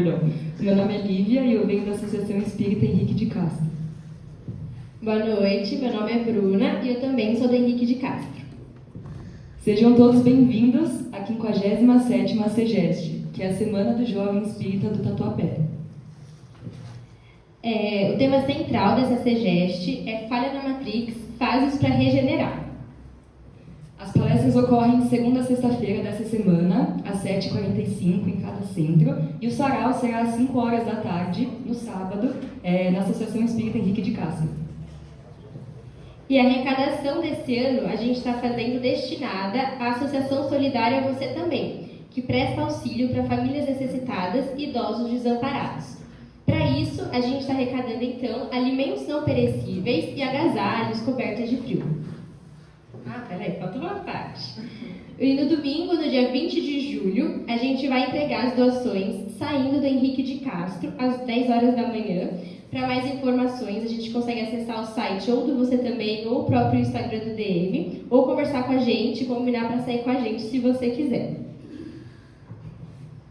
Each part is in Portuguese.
Perdão. Meu nome é Lívia e eu venho da Associação Espírita Henrique de Castro. Boa noite, meu nome é Bruna e eu também sou do Henrique de Castro. Sejam todos bem-vindos à 57ª SEGEST, que é a Semana do Jovem Espírita do Tatuapé. O tema central dessa SEGEST é Falha na Matrix, Fases para Regenerar. As palestras ocorrem de segunda a sexta-feira dessa semana, às 7h45 em cada centro, e o sarau será às 5 horas da tarde, no sábado, na Associação Espírita Henrique de Castro. E a arrecadação desse ano a gente está fazendo destinada à Associação Solidária Você Também, que presta auxílio para famílias necessitadas e idosos desamparados. Para isso, a gente está arrecadando, então, alimentos não perecíveis e agasalhos cobertos de frio. Falta uma parte. E no domingo, no dia 20 de julho, a gente vai entregar as doações saindo do Henrique de Castro, às 10 horas da manhã. Para mais informações, a gente consegue acessar o site ou do Você Também, ou o próprio Instagram do DM, ou conversar com a gente, combinar para sair com a gente, se você quiser.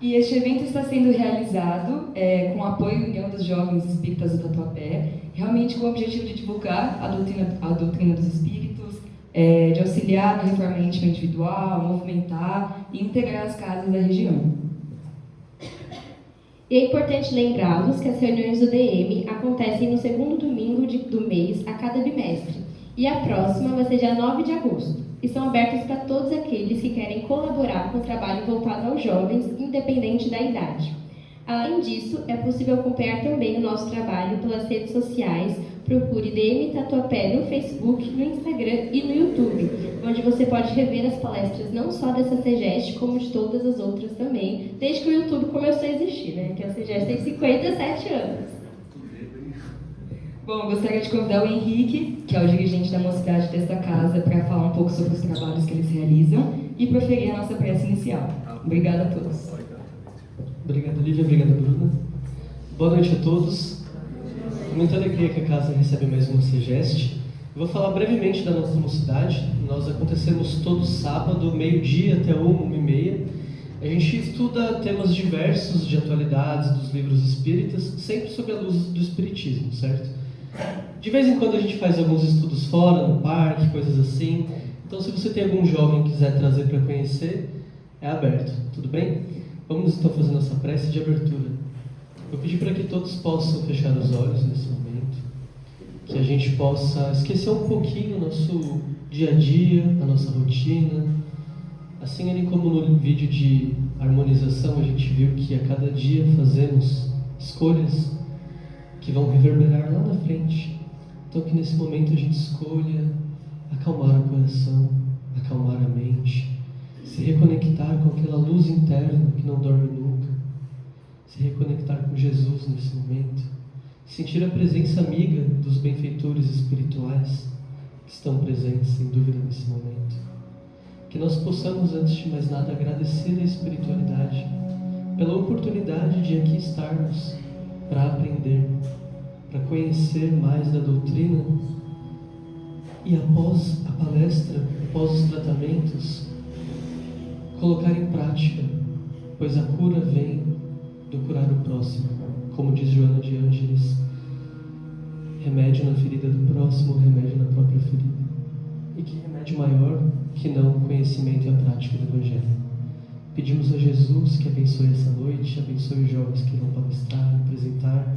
E este evento está sendo realizado com o apoio da União dos Jovens Espíritas do Tatuapé, realmente com o objetivo de divulgar a doutrina dos espíritos, de auxiliar na reforma íntima individual, movimentar e integrar as casas da região. E é importante lembrá-los que as reuniões do DM acontecem no segundo domingo do mês a cada bimestre, e a próxima vai ser dia 9 de agosto, e são abertas para todos aqueles que querem colaborar com o trabalho voltado aos jovens, independente da idade. Além disso, é possível acompanhar também o nosso trabalho pelas redes sociais. Procure DM Tatuapé no Facebook, no Instagram e no YouTube, onde você pode rever as palestras não só dessa SEGEST, como de todas as outras também, desde que o YouTube começou a existir, né? Que a SEGEST tem 57 anos. Bom, gostaria de convidar o Henrique, que é o dirigente da mocidade desta casa, para falar um pouco sobre os trabalhos que eles realizam e proferir a nossa prece inicial. Obrigada a todos. Obrigado, Lívia. Obrigado, Bruna. Boa noite a todos. Com muita alegria que a casa recebe mais uma SEGEST. Eu vou falar brevemente da nossa mocidade. Nós acontecemos todo sábado, meio-dia até 1h30. A gente estuda temas diversos de atualidades dos livros espíritas, sempre sob a luz do espiritismo, certo? De vez em quando a gente faz alguns estudos fora, no parque, coisas assim. Então, se você tem algum jovem que quiser trazer para conhecer, é aberto, tudo bem? Vamos então fazer nossa prece de abertura. Eu pedi para que todos possam fechar os olhos nesse momento, que a gente possa esquecer um pouquinho o nosso dia a dia, a nossa rotina. Assim como no vídeo de harmonização a gente viu que a cada dia fazemos escolhas que vão reverberar lá na frente. Então que nesse momento a gente escolha acalmar o coração, acalmar a mente, se reconectar com aquela luz interna que não dorme nunca, se reconectar com Jesus nesse momento, sentir a presença amiga dos benfeitores espirituais que estão presentes, sem dúvida, nesse momento. Que nós possamos, antes de mais nada, agradecer a espiritualidade pela oportunidade de aqui estarmos para aprender, para conhecer mais da doutrina e após a palestra, após os tratamentos, colocar em prática, pois a cura vem do curar o próximo, como diz Joana de Ângeles, remédio na ferida do próximo, remédio na própria ferida. E que remédio maior que não o conhecimento e a prática do Evangelho. Pedimos a Jesus que abençoe essa noite, abençoe os jovens que irão palestrar, apresentar,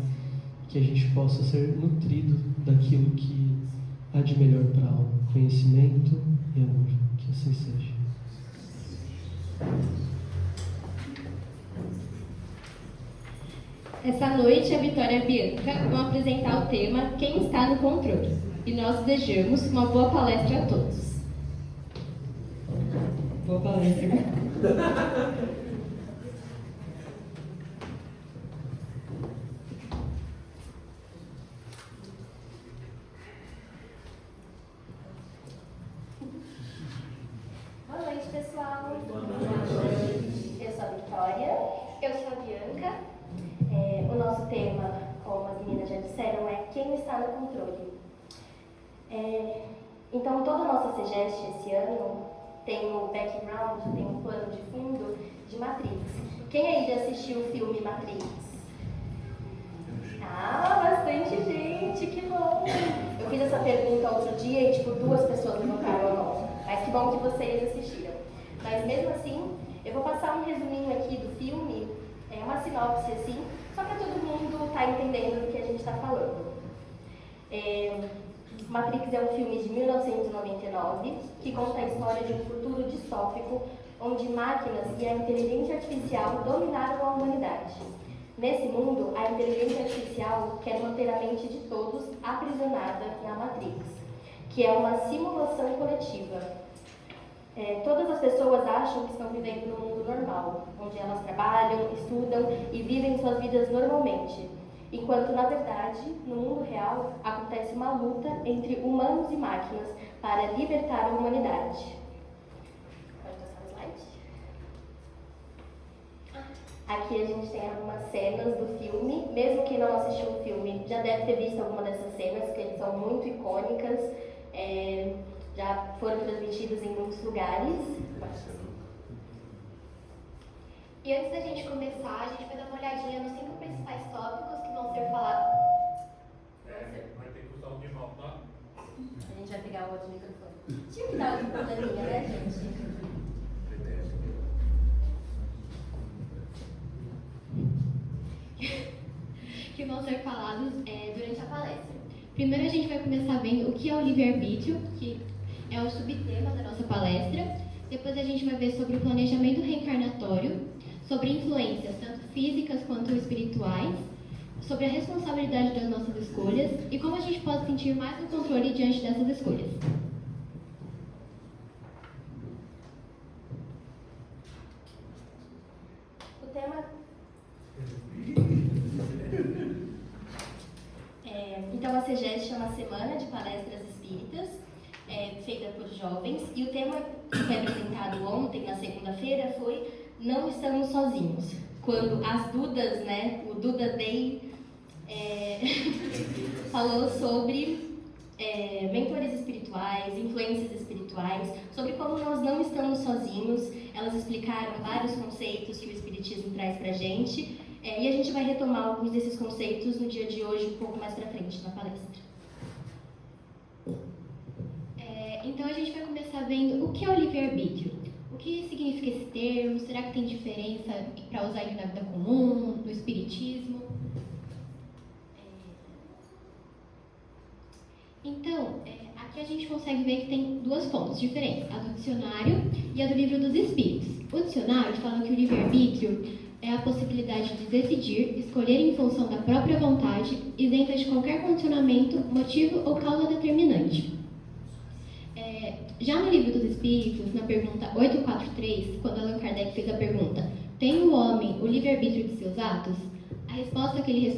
que a gente possa ser nutrido daquilo que há de melhor para a alma, conhecimento e amor. Que assim seja. Essa noite, a Vitória e a Bianca vão apresentar o tema Quem está no controle? E nós desejamos uma boa palestra a todos. Boa palestra. Boa noite, pessoal. Boa noite. Eu sou a Vitória. Eu sou a Bianca. O nosso tema, como as meninas já disseram, é Quem está no controle? Então, toda a nossa SEGEST esse ano tem o background, tem um plano de fundo de Matrix. Quem aí já assistiu o filme Matrix? Ah, bastante gente, que bom! Eu fiz essa pergunta outro dia e, tipo, 2 pessoas levantaram a mão. Mas que bom que vocês assistiram. Mas mesmo assim, eu vou passar um resuminho aqui do filme, uma sinopse assim, só para todo mundo estar entendendo do que a gente está falando. Matrix é um filme de 1999 que conta a história de um futuro distópico onde máquinas e a inteligência artificial dominaram a humanidade. Nesse mundo, a inteligência artificial quer manter a mente de todos aprisionada na Matrix, que é uma simulação coletiva. Todas as pessoas acham que estão vivendo num mundo normal, onde elas trabalham, estudam e vivem suas vidas normalmente, enquanto, na verdade, no mundo real, acontece uma luta entre humanos e máquinas para libertar a humanidade. Pode passar o slide? Aqui a gente tem algumas cenas do filme. Mesmo quem não assistiu o filme já deve ter visto alguma dessas cenas, que são muito icônicas. Já foram transmitidas em muitos lugares. E antes da gente começar, a gente vai dar uma olhadinha nos 5 principais tópicos que vão ser falados. Vai ter que usar o de mão, tá? A gente vai pegar o outro microfone. Tinha que dar algum probleminha, né, gente? Que vão ser falados durante a palestra. Primeiro a gente vai começar vendo o que é o livre-arbítrio, que é o subtema da nossa palestra. Depois a gente vai ver sobre o planejamento reencarnatório, sobre influências tanto físicas quanto espirituais, sobre a responsabilidade das nossas escolhas e como a gente pode sentir mais no controle diante dessas escolhas. O tema... Então, a CEGES chama Semana de Palestras Espíritas, feita por jovens, e o tema que foi apresentado ontem, na segunda-feira, foi Não Estamos Sozinhos. Quando as Dudas, né, o Duda Day, falou sobre mentores espirituais, influências espirituais, sobre como nós não estamos sozinhos. Elas explicaram vários conceitos que o Espiritismo traz pra gente, e a gente vai retomar alguns desses conceitos no dia de hoje, um pouco mais pra frente na palestra. Então a gente vai começar vendo o que é o livre-arbítrio. O que significa esse termo? Será que tem diferença para usar ele na vida comum, no espiritismo? Então, aqui a gente consegue ver que tem 2 fontes diferentes, a do dicionário e a do Livro dos Espíritos. O dicionário fala que o livre-arbítrio é a possibilidade de decidir, escolher em função da própria vontade, isenta de qualquer condicionamento, motivo ou causa determinante. Já no Livro dos Espíritos, na pergunta 843, quando Allan Kardec fez a pergunta: tem o homem o livre-arbítrio de seus atos? A resposta que ele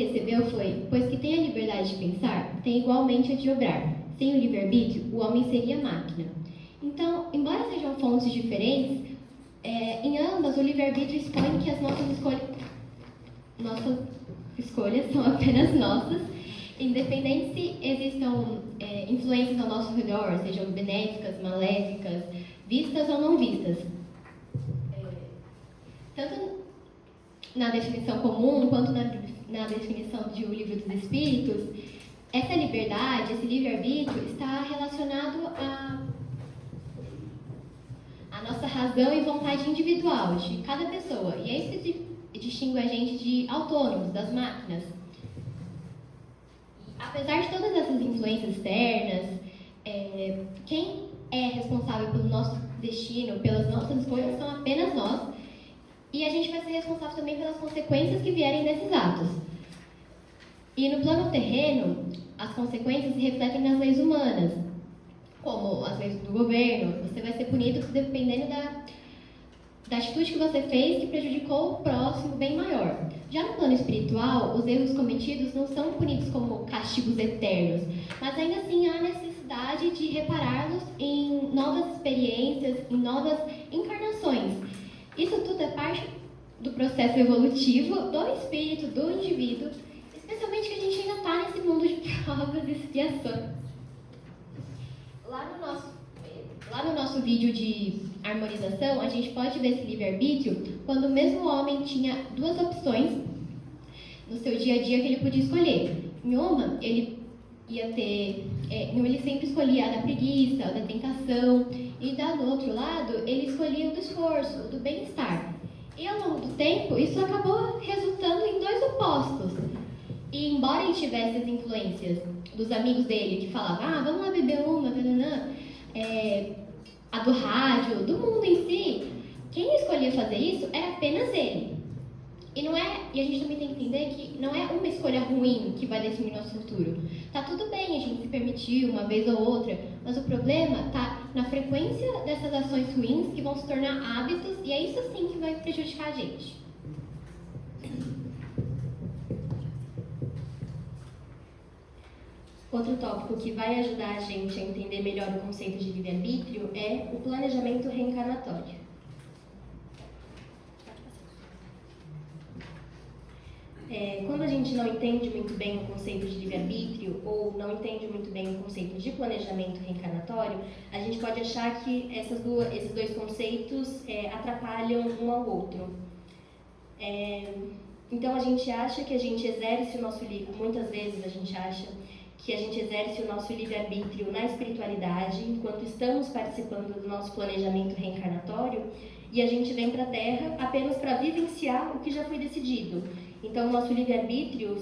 recebeu foi: pois que tem a liberdade de pensar, tem igualmente a de obrar. Sem o livre-arbítrio, o homem seria máquina. Então, embora sejam fontes diferentes, em ambas o livre-arbítrio expõe que as nossas escolhas são apenas nossas, independente se existam influências ao nosso redor, sejam benéficas, maléficas, vistas ou não vistas. Tanto na definição comum quanto na definição do Livro dos Espíritos, essa liberdade, esse livre-arbítrio está relacionado à nossa razão e vontade individual de cada pessoa. E é isso que distingue a gente de autônomos, das máquinas. Apesar de todas essas influências externas, quem é responsável pelo nosso destino, pelas nossas escolhas, são apenas nós. E a gente vai ser responsável também pelas consequências que vierem desses atos. E no plano terreno, as consequências se refletem nas leis humanas, como as leis do governo. Você vai ser punido dependendo da atitude que você fez que prejudicou o próximo bem maior. Já no plano espiritual, os erros cometidos não são punidos como castigos eternos, mas ainda assim há necessidade de repará-los em novas experiências, em novas encarnações. Isso tudo é parte do processo evolutivo do espírito, do indivíduo, especialmente que a gente ainda está nesse mundo de provas e expiações. Lá no nosso vídeo de harmonização, a gente pode ver esse livre-arbítrio quando o mesmo homem tinha duas opções no seu dia a dia que ele podia escolher. Em uma, ele ele sempre escolhia a da preguiça, a da tentação, e do outro lado, ele escolhia o do esforço, o do bem-estar. E ao longo do tempo, isso acabou resultando em dois opostos. E embora ele tivesse as influências dos amigos dele que falavam, vamos lá beber uma, a do rádio, do mundo em si, quem escolhia fazer isso era apenas ele. E a gente também tem que entender que não é uma escolha ruim que vai definir nosso futuro. Tá tudo bem a gente se permitir uma vez ou outra, mas o problema tá na frequência dessas ações ruins que vão se tornar hábitos, e é isso sim que vai prejudicar a gente. Outro tópico que vai ajudar a gente a entender melhor o conceito de livre-arbítrio é o planejamento reencarnatório. Quando a gente não entende muito bem o conceito de livre-arbítrio ou não entende muito bem o conceito de planejamento reencarnatório, a gente pode achar que esses dois conceitos atrapalham um ao outro. Então a gente acha que a gente exerce o nosso muitas vezes a gente acha que a gente exerce o nosso livre-arbítrio na espiritualidade enquanto estamos participando do nosso planejamento reencarnatório, e a gente vem para a Terra apenas para vivenciar o que já foi decidido. Então, o nosso livre-arbítrio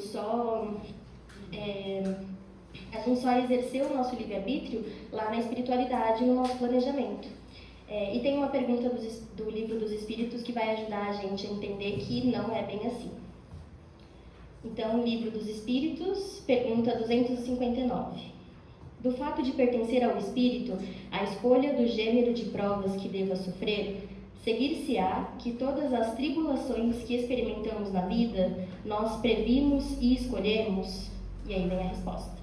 a gente só exerceu o nosso livre-arbítrio lá na espiritualidade, no nosso planejamento. E tem uma pergunta do Livro dos Espíritos que vai ajudar a gente a entender que não é bem assim. Então, Livro dos Espíritos, pergunta 259. Do fato de pertencer ao espírito, a escolha do gênero de provas que deva sofrer, seguir-se-á que todas as tribulações que experimentamos na vida, nós previmos e escolhemos? E aí vem a resposta.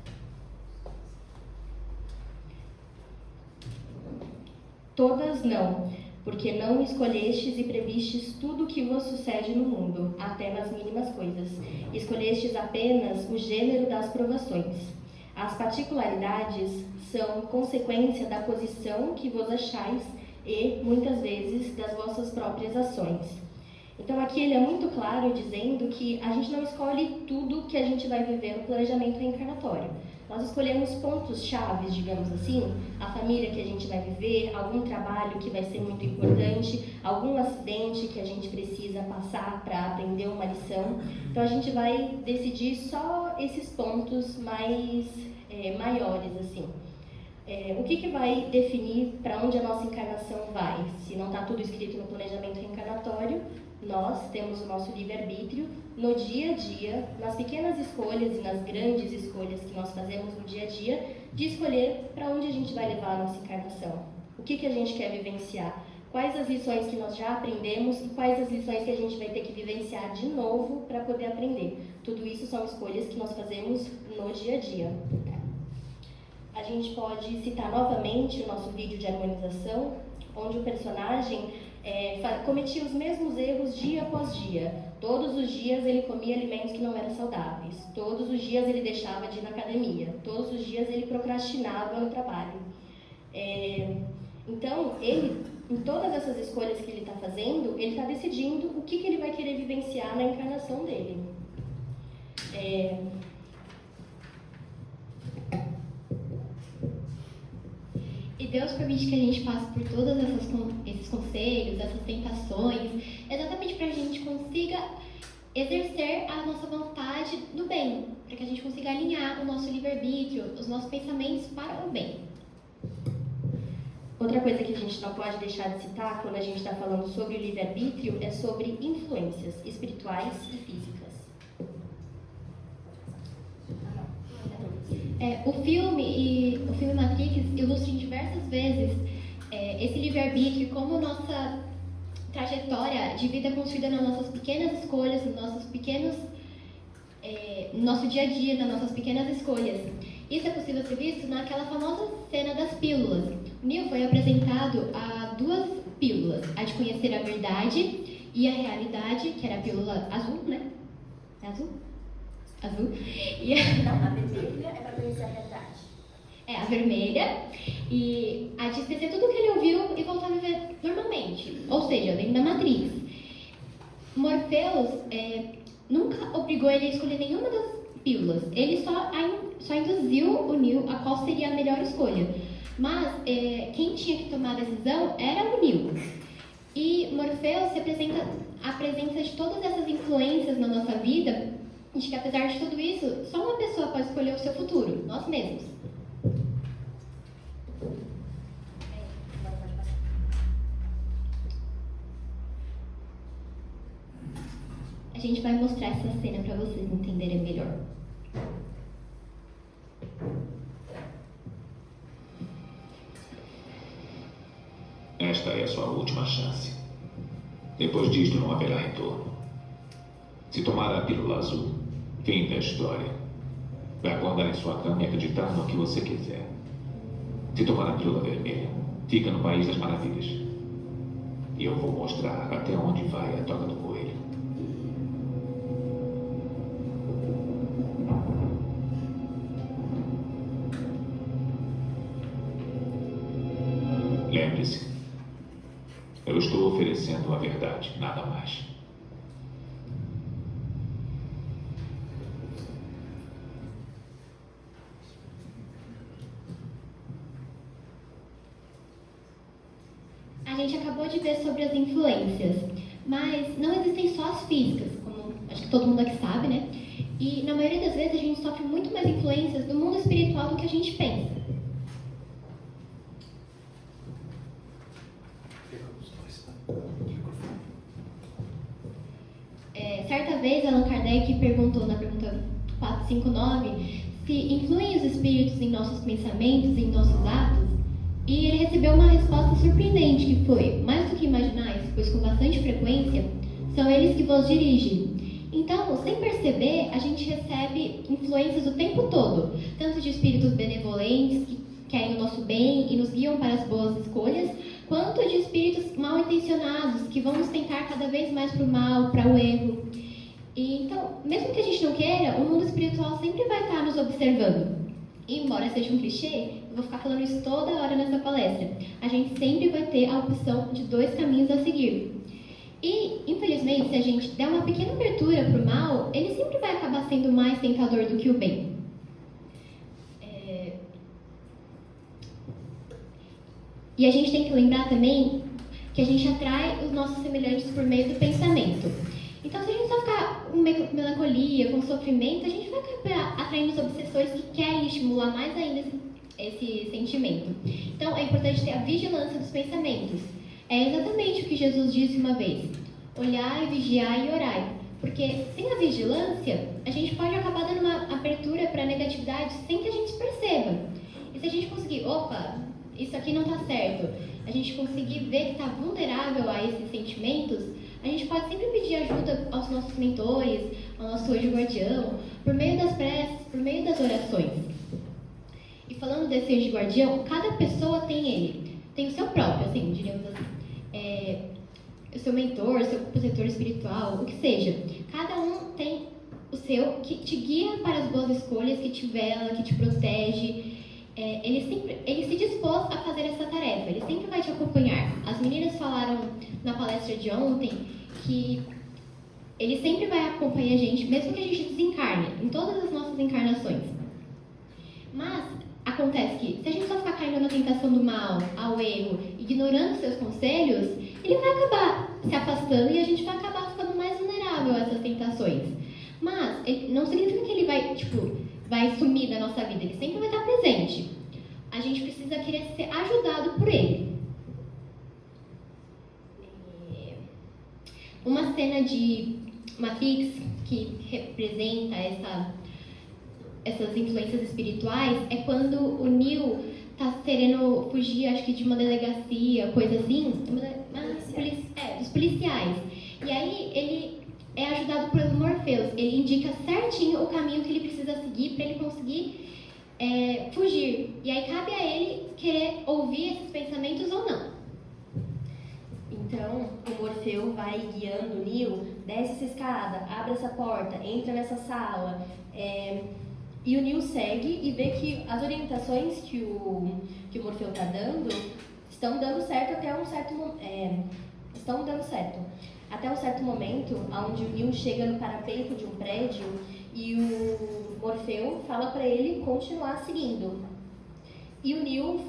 Todas não, porque não escolhestes e previstes tudo o que vos sucede no mundo, até nas mínimas coisas. Escolhestes apenas o gênero das provações. As particularidades são consequência da posição que vos achais e, muitas vezes, das vossas próprias ações. Então, aqui ele é muito claro dizendo que a gente não escolhe tudo que a gente vai viver no planejamento reencarnatório. Nós escolhemos pontos chaves, digamos assim, a família que a gente vai viver, algum trabalho que vai ser muito importante, algum acidente que a gente precisa passar para aprender uma lição. Então, a gente vai decidir só esses pontos maiores, assim. O que vai definir para onde a nossa encarnação vai? Se não está tudo escrito no planejamento reencarnatório, nós temos o nosso livre-arbítrio no dia a dia, nas pequenas escolhas e nas grandes escolhas que nós fazemos no dia a dia, de escolher para onde a gente vai levar a nossa encarnação. O que a gente quer vivenciar? Quais as lições que nós já aprendemos e quais as lições que a gente vai ter que vivenciar de novo para poder aprender. Tudo isso são escolhas que nós fazemos no dia a dia. A gente pode citar novamente o nosso vídeo de harmonização, onde o personagem cometia os mesmos erros dia após dia. Todos os dias ele comia alimentos que não eram saudáveis. Todos os dias ele deixava de ir na academia. Todos os dias ele procrastinava no trabalho. Então, ele, em todas essas escolhas que ele está fazendo, ele está decidindo o que ele vai querer vivenciar na encarnação dele. E Deus permite que a gente passe por todos esses conselhos, essas tentações, exatamente para que a gente consiga exercer a nossa vontade do bem, para que a gente consiga alinhar o nosso livre-arbítrio, os nossos pensamentos para o bem. Outra coisa que a gente não pode deixar de citar quando a gente está falando sobre o livre-arbítrio é sobre influências espirituais e físicas. O filme Matrix ilustra em diversas vezes esse livre-arbítrio como nossa trajetória de vida é construída nas nossas pequenas escolhas, no nosso dia a dia, nas nossas pequenas escolhas. Isso é possível ser visto naquela famosa cena das pílulas. O Neo foi apresentado a duas pílulas, a de conhecer a verdade e a realidade, que era a pílula azul, né? Azul. Não, a vermelha é para conhecer a realidade. É, a vermelha. E a de esquecer tudo que ele ouviu e voltar a viver normalmente. Ou seja, dentro da Matrix. Morpheus nunca obrigou ele a escolher nenhuma das pílulas. Ele só induziu o Neo a qual seria a melhor escolha. Mas quem tinha que tomar a decisão era o Neo. E Morpheus apresenta de todas essas influências na nossa vida, de que apesar de tudo isso, só uma pessoa pode escolher o seu futuro, nós mesmos. A gente vai mostrar essa cena para vocês entenderem melhor. Esta é a sua última chance. Depois disto não haverá retorno. Se tomar a pílula azul, fim da história. Vai acordar em sua cama e acreditar no que você quiser. Se tomar a pílula vermelha, fica no País das Maravilhas. E eu vou mostrar até onde vai a toca do coelho. Lembre-se, eu estou oferecendo a verdade, nada mais. A gente acabou de ver sobre as influências, mas não existem só as físicas, como acho que todo mundo aqui sabe, né? E na maioria das vezes a gente sofre muito mais influências do mundo espiritual do que a gente pensa. Certa vez, Allan Kardec perguntou na pergunta 459 se influem os espíritos em nossos pensamentos e em nossos atos, e ele recebeu uma resposta surpreendente, que foi: mais do que imaginais, pois com bastante frequência, são eles que vos dirigem. Então, sem perceber, a gente recebe influências o tempo todo, tanto de espíritos benevolentes, que querem o nosso bem e nos guiam para as boas escolhas, quanto de espíritos mal intencionados, que vão nos tentar cada vez mais para o mal, para o erro. E, então, mesmo que a gente não queira, o mundo espiritual sempre vai estar nos observando. E, embora seja um clichê, eu vou ficar falando isso toda hora nessa palestra, a gente sempre vai ter a opção de 2 caminhos a seguir. E, infelizmente, se a gente der uma pequena abertura para o mal, ele sempre vai acabar sendo mais tentador do que o bem. E a gente tem que lembrar também que a gente atrai os nossos semelhantes por meio do pensamento. Então, se a gente só ficar com melancolia, com sofrimento, a gente vai acabar atraindo os obsessores que querem estimular mais ainda esse sentimento. Então, é importante ter a vigilância dos pensamentos. É exatamente o que Jesus disse uma vez: olhai, vigiai e orai. Porque sem a vigilância, a gente pode acabar dando uma abertura para a negatividade sem que a gente perceba. E se a gente conseguir, opa, isso aqui não está certo, a gente conseguir ver que está vulnerável a esses sentimentos, a gente pode sempre pedir ajuda aos nossos mentores, ao nosso anjo guardião, por meio das preces, por meio das orações. E falando desse anjo guardião, cada pessoa tem ele. Tem o seu próprio, assim, diríamos assim. O seu mentor, o seu protetor espiritual, o que seja. Cada um tem o seu, que te guia para as boas escolhas, que te vela, que te protege. Ele se dispôs a fazer essa tarefa, ele sempre vai te acompanhar. As meninas falaram na palestra de ontem que ele sempre vai acompanhar a gente, mesmo que a gente desencarne, em todas as nossas encarnações. Mas acontece que, se a gente só ficar caindo na tentação do mal, ao erro, ignorando seus conselhos, ele vai acabar se afastando e a gente vai acabar ficando mais vulnerável a essas tentações. Mas não significa que ele vai sumir da nossa vida, ele sempre vai estar presente. A gente precisa querer ser ajudado por ele. Uma cena de Matrix que representa essas influências espirituais é quando o Neo está querendo fugir, acho que de uma delegacia, coisa assim, dos policiais. E aí ele é ajudado por Morpheus. Ele indica certinho o caminho que ele precisa seguir para ele conseguir fugir. E aí cabe a ele querer ouvir esses pensamentos ou não. Então, o Morfeu vai guiando o Neo, desce essa escada, abre essa porta, entra nessa sala. E o Neil segue e vê que as orientações que o Morfeu está dando estão dando certo até um certo momento, onde o Neil chega no parapeito de um prédio e o Morfeu fala para ele continuar seguindo. E o Neil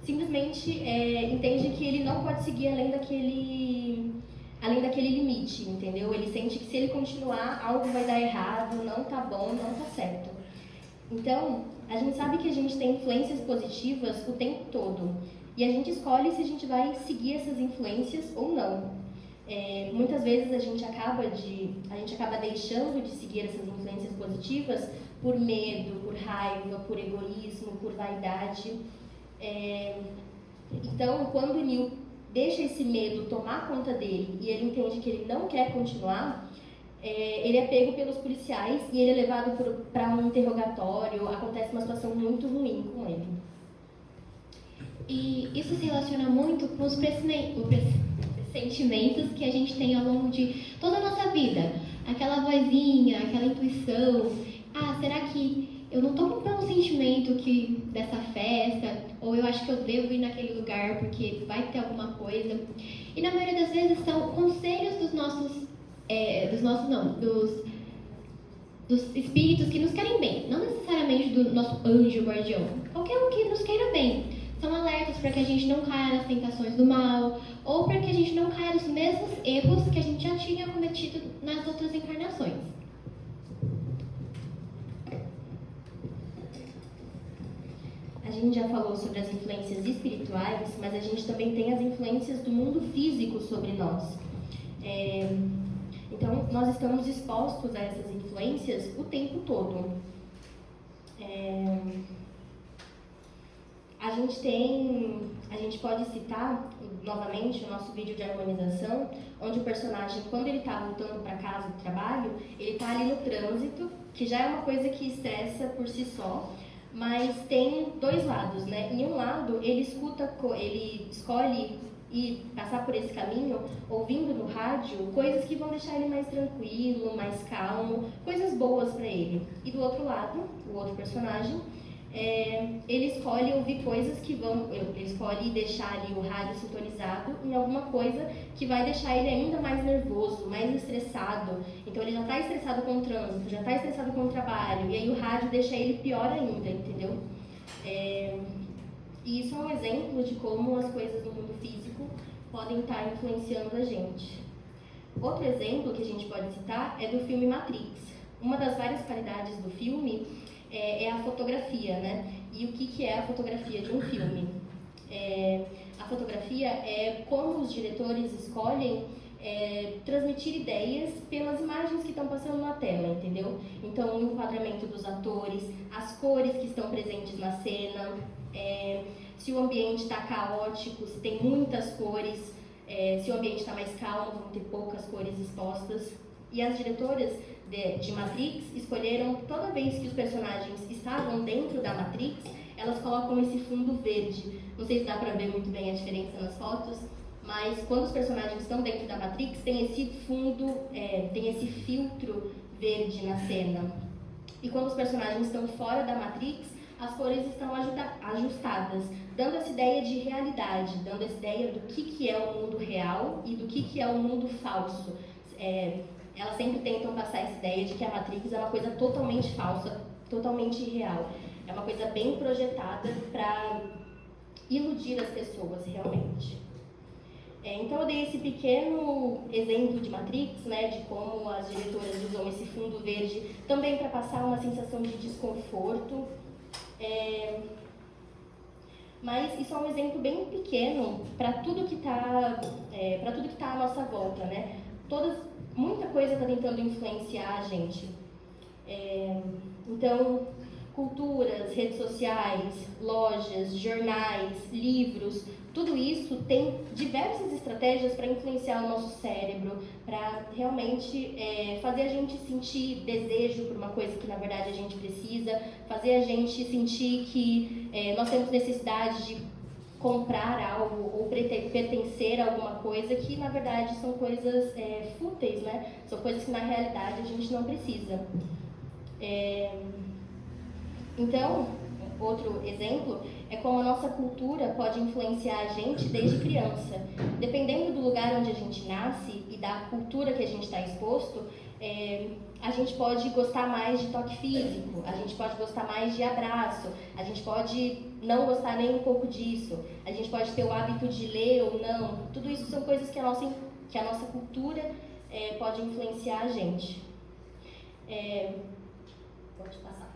simplesmente entende que ele não pode seguir além daquele limite, entendeu? Ele sente que se ele continuar, algo vai dar errado, não tá bom, não tá certo. Então, a gente sabe que a gente tem influências positivas o tempo todo. E a gente escolhe se a gente vai seguir essas influências ou não. Muitas vezes a gente acaba deixando de seguir essas influências positivas por medo, por raiva, por egoísmo, por vaidade. Então, quando o Neil deixa esse medo tomar conta dele e ele entende que ele não quer continuar, ele é pego pelos policiais e ele é levado para um interrogatório. Acontece uma situação muito ruim com ele. E isso se relaciona muito com os sentimentos que a gente tem ao longo de toda a nossa vida. Aquela vozinha, aquela intuição. Ah, será que eu não estou comprando um sentimento dessa festa? Ou eu acho que eu devo ir naquele lugar porque vai ter alguma coisa? E na maioria das vezes são conselhos dos espíritos que nos querem bem. Não necessariamente do nosso anjo guardião. Qualquer um que nos queira bem. São alertas para que a gente não caia nas tentações do mal, ou para que a gente não caia nos mesmos erros que a gente já tinha cometido nas outras encarnações. A gente já falou sobre as influências espirituais, mas a gente também tem as influências do mundo físico sobre nós. Então, nós estamos expostos a essas influências o tempo todo. A gente pode citar novamente o nosso vídeo de harmonização, onde o personagem, quando ele está voltando para casa do trabalho, ele está ali no trânsito, que já é uma coisa que estressa por si só, mas tem dois lados, né? Em um lado, ele escolhe ir passar por esse caminho, ouvindo no rádio coisas que vão deixar ele mais tranquilo, mais calmo, coisas boas para ele. E do outro lado, o outro personagem, ele escolhe ouvir coisas ele escolhe deixar ali o rádio sintonizado em alguma coisa que vai deixar ele ainda mais nervoso, mais estressado. Então ele já está estressado com o trânsito, já está estressado com o trabalho, e aí o rádio deixa ele pior ainda, entendeu? E isso é um exemplo de como as coisas do mundo físico podem estar influenciando a gente. Outro exemplo que a gente pode citar é do filme Matrix. Uma das várias qualidades do filme é a fotografia, né? E o que é a fotografia de um filme? A fotografia é como os diretores escolhem transmitir ideias pelas imagens que estão passando na tela, entendeu? Então, o enquadramento dos atores, as cores que estão presentes na cena, se o ambiente está caótico, se tem muitas cores, se o ambiente está mais calmo, vão ter poucas cores expostas. E as diretoras de Matrix escolheram, toda vez que os personagens estavam dentro da Matrix, elas colocam esse fundo verde. Não sei se dá pra ver muito bem a diferença nas fotos, mas quando os personagens estão dentro da Matrix, tem esse fundo, tem esse filtro verde na cena. E quando os personagens estão fora da Matrix, as cores estão ajustadas, dando essa ideia de realidade, dando essa ideia do que é o mundo real e do que é o mundo falso. Elas sempre tentam passar essa ideia de que a Matrix é uma coisa totalmente falsa, totalmente irreal. É uma coisa bem projetada para iludir as pessoas, realmente. Então eu dei esse pequeno exemplo de Matrix, né, de como as diretoras usam esse fundo verde também para passar uma sensação de desconforto. Mas isso é um exemplo bem pequeno para tudo que está à nossa volta, né? Muita coisa está tentando influenciar a gente. Então, culturas, redes sociais, lojas, jornais, livros, tudo isso tem diversas estratégias para influenciar o nosso cérebro, para realmente fazer a gente sentir desejo por uma coisa que na verdade a gente precisa, fazer a gente sentir que nós temos necessidade de comprar algo ou pertencer a alguma coisa que na verdade são coisas fúteis, né? São coisas que na realidade a gente não precisa. Então, outro exemplo é como a nossa cultura pode influenciar a gente desde criança. Dependendo do lugar onde a gente nasce e da cultura que a gente está exposto, a gente pode gostar mais de toque físico, a gente pode gostar mais de abraço, a gente pode não gostar nem um pouco disso, a gente pode ter o hábito de ler ou não. Tudo isso são coisas que a nossa cultura pode influenciar a gente. Pode passar.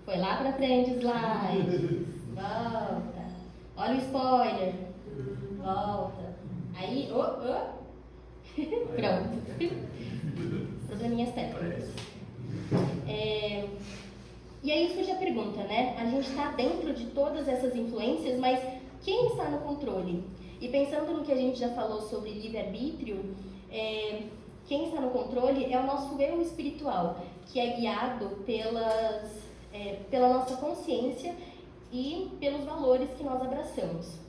Foi lá pra frente o slide. Volta. Olha o spoiler. Volta. Aí, pronto. Probleminhas técnicos. E aí surge a pergunta, né? A gente está dentro de todas essas influências, mas quem está no controle? E pensando no que a gente já falou sobre livre-arbítrio, quem está no controle é o nosso eu espiritual, que é guiado pela nossa consciência e pelos valores que nós abraçamos.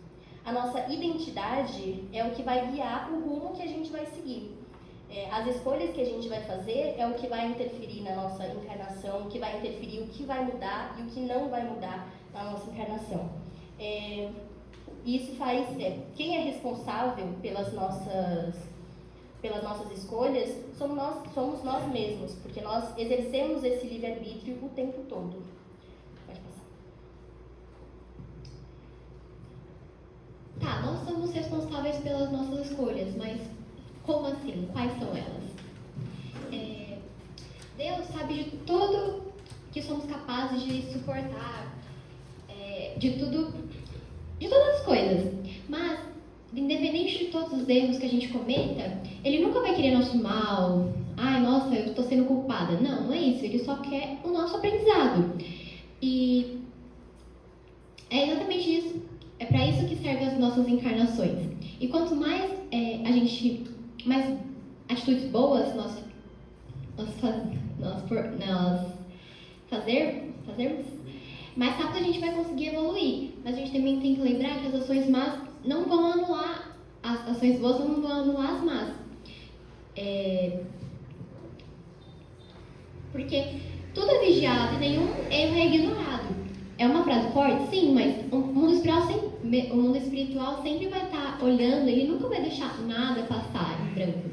A nossa identidade é o que vai guiar o rumo que a gente vai seguir. As escolhas que a gente vai fazer é o que vai interferir na nossa encarnação, o que vai interferir, o que vai mudar e o que não vai mudar na nossa encarnação. Isso faz... quem é responsável pelas nossas escolhas somos nós mesmos, porque nós exercemos esse livre-arbítrio o tempo todo. Pode passar. Tá, nós somos responsáveis pelas nossas escolhas, mas como assim? Quais são elas? Deus sabe de tudo que somos capazes de suportar, de todas as coisas, mas independente de todos os erros que a gente cometa, Ele nunca vai querer nosso mal. Ai, nossa, eu estou sendo culpada. Não é isso. Ele só quer o nosso aprendizado. E é exatamente isso. É para isso que servem as nossas encarnações. E quanto mais mais atitudes boas nós fazermos, mais rápido a gente vai conseguir evoluir. Mas a gente também tem que lembrar que as ações más não vão anular, as ações boas não vão anular as más. Porque tudo é vigiado e nenhum erro é ignorado. É uma frase forte? Sim, mas o mundo espiritual sempre vai estar olhando, ele nunca vai deixar nada passar em branco.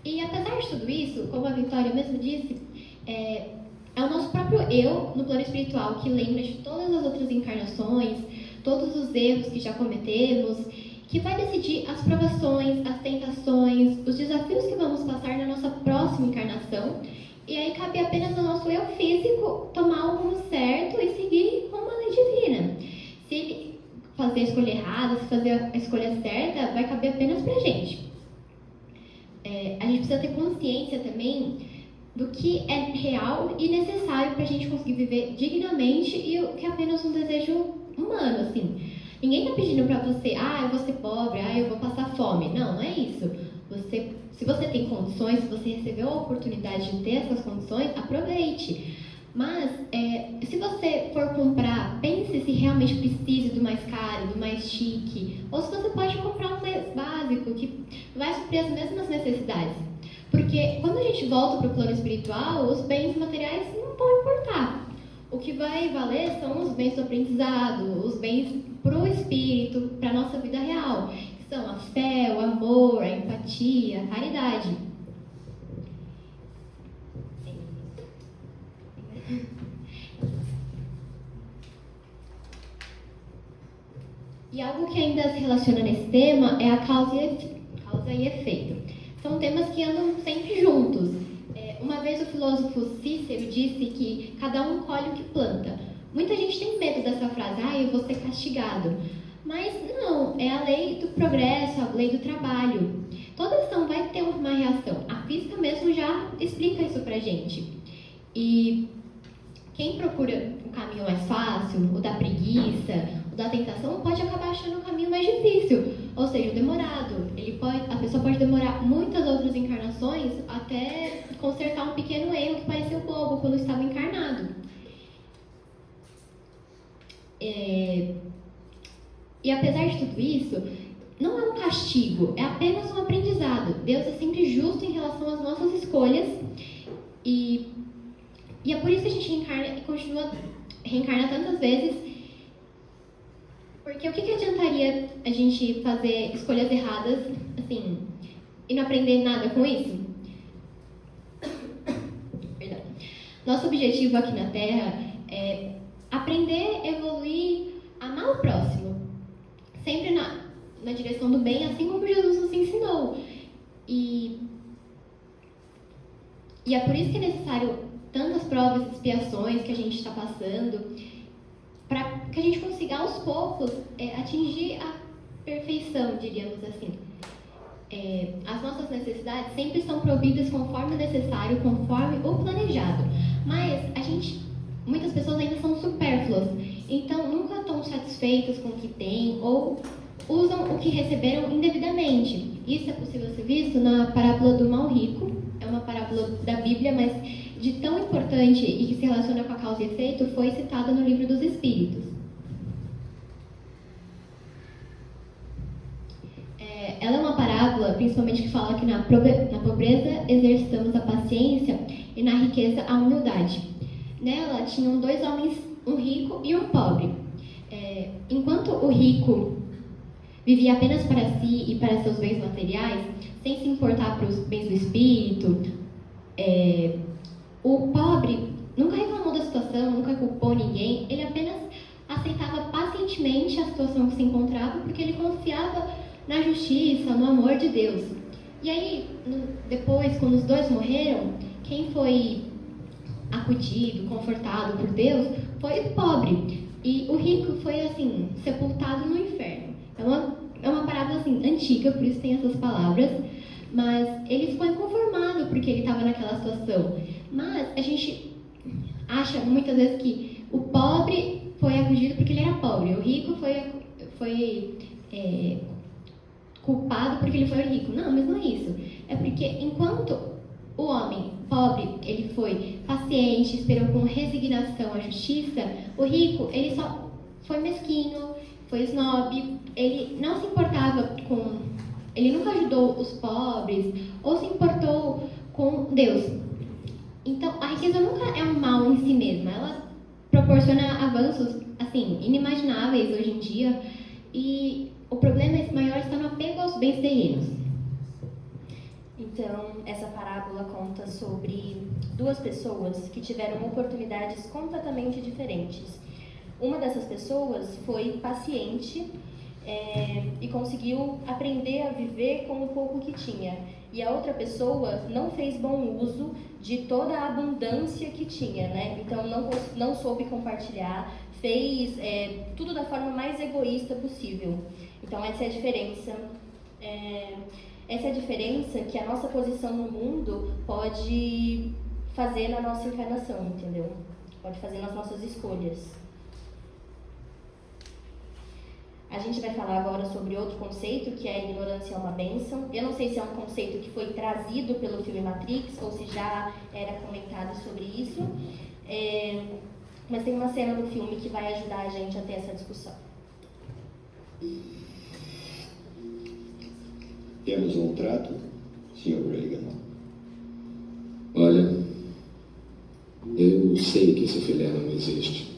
E apesar de tudo isso, como a Vitória mesmo disse, é o nosso próprio eu, no plano espiritual, que lembra de todas as outras encarnações, todos os erros que já cometemos, que vai decidir as provações, as tentações, os desafios que vamos passar na nossa próxima encarnação. E aí cabe apenas ao nosso eu físico tomar o rumo certo e seguir com uma lei divina. Se ele fazer a escolha errada, se fazer a escolha certa, vai caber apenas pra gente. A gente precisa ter consciência também do que é real e necessário para a gente conseguir viver dignamente e o que é apenas um desejo humano, assim. Ninguém está pedindo para você, eu vou ser pobre, eu vou passar fome. Não é isso. Se você tem condições, se você recebeu a oportunidade de ter essas condições, aproveite. Mas, se você for comprar, pense se realmente precisa do mais caro, do mais chique. Ou se você pode comprar um mais básico, que vai suprir as mesmas necessidades. Porque quando a gente volta para o plano espiritual, os bens materiais não vão importar. O que vai valer são os bens do aprendizado, os bens para o espírito, para a nossa vida real. Que são a fé, o amor, a empatia, a caridade. E algo que ainda se relaciona nesse tema é a causa e efeito. São temas que andam sempre juntos. Uma vez o filósofo Cícero disse que cada um colhe o que planta. Muita gente tem medo dessa frase, eu vou ser castigado. Mas não, é a lei do progresso, a lei do trabalho. Toda ação vai ter uma reação. A física mesmo já explica isso pra gente. E quem procura o caminho mais fácil, o da preguiça, o da tentação, pode acabar achando o caminho mais difícil, ou seja, o demorado. A pessoa pode demorar muitas outras encarnações até consertar um pequeno erro que pareceu bobo quando estava encarnado. E apesar de tudo isso, não é um castigo, é apenas um aprendizado. Deus é sempre justo em relação às nossas escolhas E é por isso que a gente reencarna e continua reencarna tantas vezes. Porque o que adiantaria a gente fazer escolhas erradas, assim, e não aprender nada com isso? Perdão. Nosso objetivo aqui na Terra é aprender, evoluir, amar o próximo. Sempre na direção do bem, assim como Jesus nos ensinou. E é por isso que é necessário tantas provas e expiações que a gente está passando, para que a gente consiga aos poucos atingir a perfeição, diríamos assim. As nossas necessidades sempre estão providas conforme o necessário, conforme o planejado. Mas muitas pessoas ainda são supérfluas, então nunca estão satisfeitas com o que têm ou usam o que receberam indevidamente. Isso é possível ser visto na parábola do mal rico. É uma parábola da Bíblia, mas de tão importante e que se relaciona com a causa e efeito, foi citada no Livro dos Espíritos. Ela é uma parábola, principalmente, que fala que na pobreza exercitamos a paciência e na riqueza a humildade. Nela tinham 2 homens, um rico e um pobre. Enquanto o rico vivia apenas para si e para seus bens materiais, sem se importar para os bens do espírito, o pobre nunca reclamou da situação, nunca culpou ninguém, ele apenas aceitava pacientemente a situação que se encontrava porque ele confiava na justiça, no amor de Deus. E aí, depois, quando os 2 morreram, quem foi acudido, confortado por Deus, foi o pobre. E o rico foi, assim, sepultado no inferno. É uma parábola, assim, antiga, por isso tem essas palavras, mas ele ficou inconformado porque ele estava naquela situação. Mas a gente acha muitas vezes que o pobre foi acudido porque ele era pobre, o rico foi culpado porque ele foi rico. Não, mas não é isso. É porque enquanto o homem pobre, ele foi paciente, esperou com resignação a justiça, o rico, ele só foi mesquinho, foi snob, ele não se importava ele nunca ajudou os pobres ou se importou com Deus. Então, a riqueza nunca é um mal em si mesma, ela proporciona avanços, assim, inimagináveis hoje em dia, e o problema maior está no apego aos bens terrenos. Então, essa parábola conta sobre 2 pessoas que tiveram oportunidades completamente diferentes. Uma dessas pessoas foi paciente e conseguiu aprender a viver com o pouco que tinha. E a outra pessoa não fez bom uso de toda a abundância que tinha, né? Então, não soube compartilhar, fez tudo da forma mais egoísta possível. Então, essa é a diferença. Essa é a diferença que a nossa posição no mundo pode fazer na nossa encarnação, entendeu? Pode fazer nas nossas escolhas. A gente vai falar agora sobre outro conceito, que é a ignorância é uma bênção. Eu não sei se é um conceito que foi trazido pelo filme Matrix, ou se já era comentado sobre isso. Mas tem uma cena do filme que vai ajudar a gente a ter essa discussão. Temos um trato, Sr. Reagan? Olha, eu sei que esse filé não existe.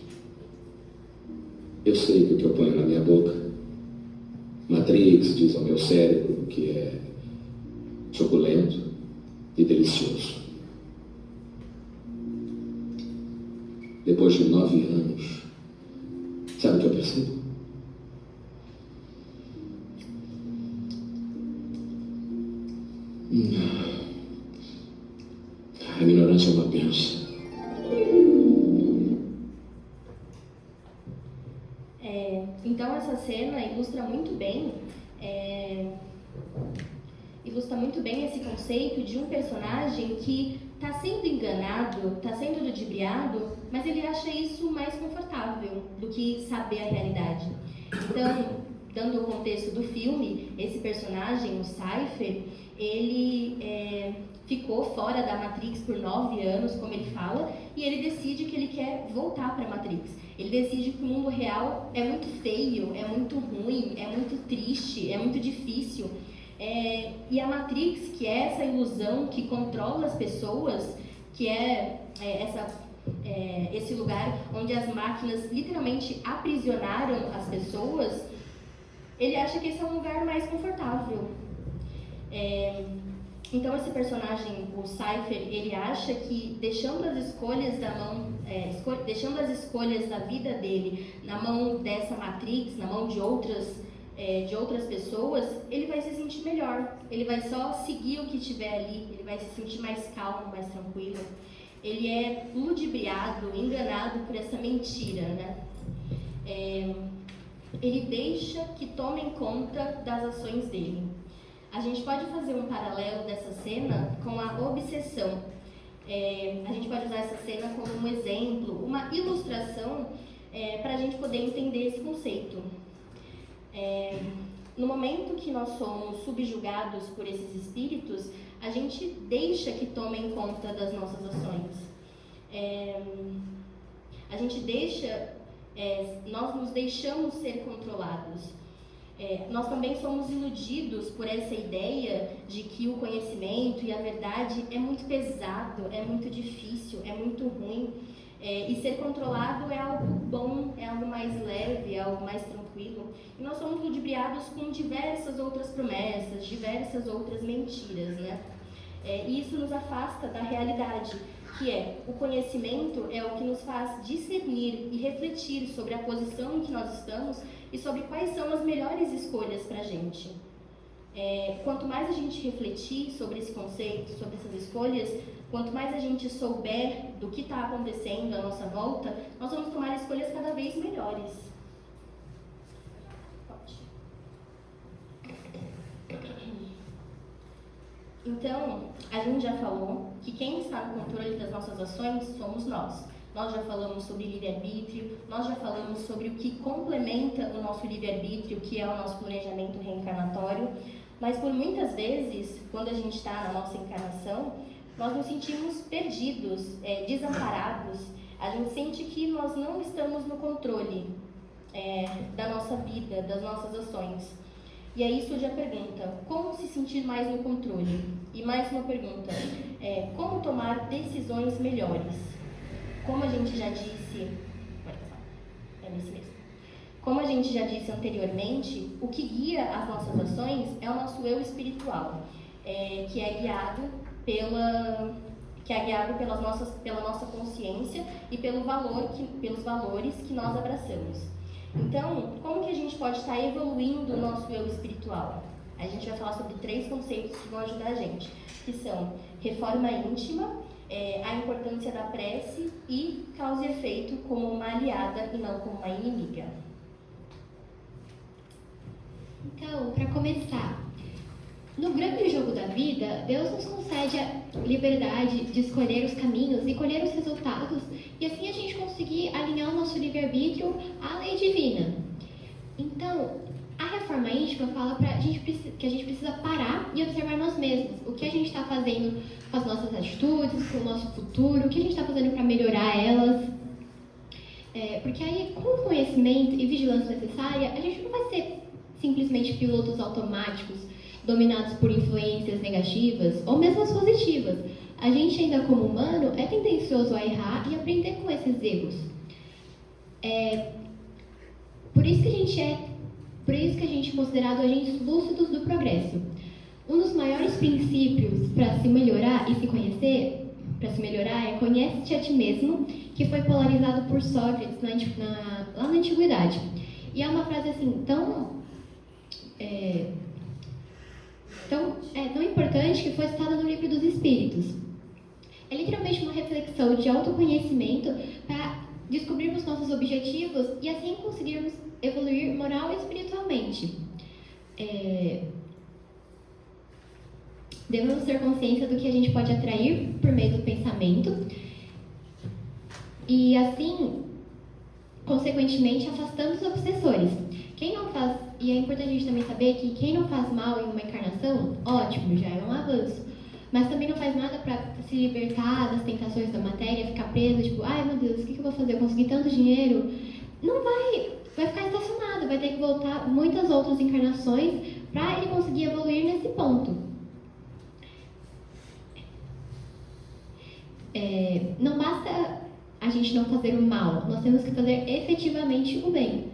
Eu sei que o que eu ponho na minha boca, Matrix diz ao meu cérebro que é suculento e delicioso. Depois de 9 anos, sabe o que eu percebo? A ignorância é uma bênção. Então essa cena ilustra muito bem esse conceito de um personagem que está sendo enganado, está sendo ludibriado, mas ele acha isso mais confortável do que saber a realidade. Então, dando o contexto do filme, esse personagem, o Cypher, ele ficou fora da Matrix por 9 anos, como ele fala, e ele decide que ele quer voltar para a Matrix. Ele decide que o mundo real é muito feio, é muito ruim, é muito triste, é muito difícil. E a Matrix, que é essa ilusão que controla as pessoas, que é esse lugar onde as máquinas literalmente aprisionaram as pessoas, ele acha que esse é um lugar mais confortável. Então esse personagem, o Cypher, ele acha que deixando as escolhas deixando as escolhas da vida dele na mão dessa Matrix, na mão de outras pessoas, ele vai se sentir melhor. Ele vai só seguir o que tiver ali, ele vai se sentir mais calmo, mais tranquilo. Ele é ludibriado, enganado por essa mentira, né? Ele deixa que tomem conta das ações dele. A gente pode fazer um paralelo dessa cena com a obsessão. A gente pode usar essa cena como um exemplo, uma ilustração para a gente poder entender esse conceito. No momento que nós somos subjugados por esses espíritos, a gente deixa que tomem conta das nossas ações. A gente deixa, nós nos deixamos ser controlados. Nós também somos iludidos por essa ideia de que o conhecimento e a verdade é muito pesado, é muito difícil, é muito ruim. E ser controlado é algo bom, é algo mais leve, é algo mais tranquilo. E nós somos ludibriados com diversas outras promessas, diversas outras mentiras, né? E isso nos afasta da realidade, que o conhecimento é o que nos faz discernir e refletir sobre a posição em que nós estamos e sobre quais são as melhores escolhas para a gente. Quanto mais a gente refletir sobre esse conceito, sobre essas escolhas, quanto mais a gente souber do que está acontecendo à nossa volta, nós vamos tomar escolhas cada vez melhores. Então, a gente já falou que quem está no controle das nossas ações somos nós. Nós já falamos sobre livre-arbítrio, nós já falamos sobre o que complementa o nosso livre-arbítrio, que é o nosso planejamento reencarnatório. Mas por muitas vezes, quando a gente está na nossa encarnação, nós nos sentimos perdidos, desamparados. A gente sente que nós não estamos no controle da nossa vida, das nossas ações. E aí surge a pergunta, como se sentir mais no controle? E mais uma pergunta, como tomar decisões melhores? Como a gente já disse... Como a gente já disse anteriormente, o que guia as nossas ações é o nosso eu espiritual, que é guiado pela nossa consciência e pelos valores que nós abraçamos. Então, como que a gente pode estar evoluindo o nosso eu espiritual? A gente vai falar sobre 3 conceitos que vão ajudar a gente, que são reforma íntima, a importância da prece e causa e efeito como uma aliada e não como uma inimiga. Então, para começar, no grande jogo da vida, Deus nos concede a liberdade de escolher os caminhos e colher os resultados, e assim a gente conseguir alinhar o nosso livre-arbítrio à lei divina. Então, a reforma íntima fala que a gente precisa parar e observar nós mesmos, o que a gente está fazendo com as nossas atitudes, com o nosso futuro, o que a gente está fazendo para melhorar elas. Porque aí, com o conhecimento e vigilância necessária, a gente não vai ser simplesmente pilotos automáticos, dominados por influências negativas ou mesmo as positivas. A gente ainda como humano é tendencioso a errar e aprender com esses erros. Por isso que a gente é considerado agentes lúcidos do progresso. Um dos maiores princípios para se melhorar e se conhecer, é conhece-te a ti mesmo, que foi polarizado por Sócrates lá na antiguidade. E é uma frase assim tão importante que foi citada no Livro dos Espíritos. É literalmente uma reflexão de autoconhecimento para descobrirmos nossos objetivos e assim conseguirmos evoluir moral e espiritualmente. Devemos ter consciência do que a gente pode atrair por meio do pensamento e assim, consequentemente, afastando os obsessores. E é importante a gente também saber que quem não faz mal em uma encarnação, ótimo, já é um avanço. Mas também não faz nada para se libertar das tentações da matéria, ficar preso, tipo, ai meu Deus, o que eu vou fazer? Eu consegui tanto dinheiro. Não vai ficar estacionado, vai ter que voltar muitas outras encarnações para ele conseguir evoluir nesse ponto. não basta a gente não fazer o mal, nós temos que fazer efetivamente o bem.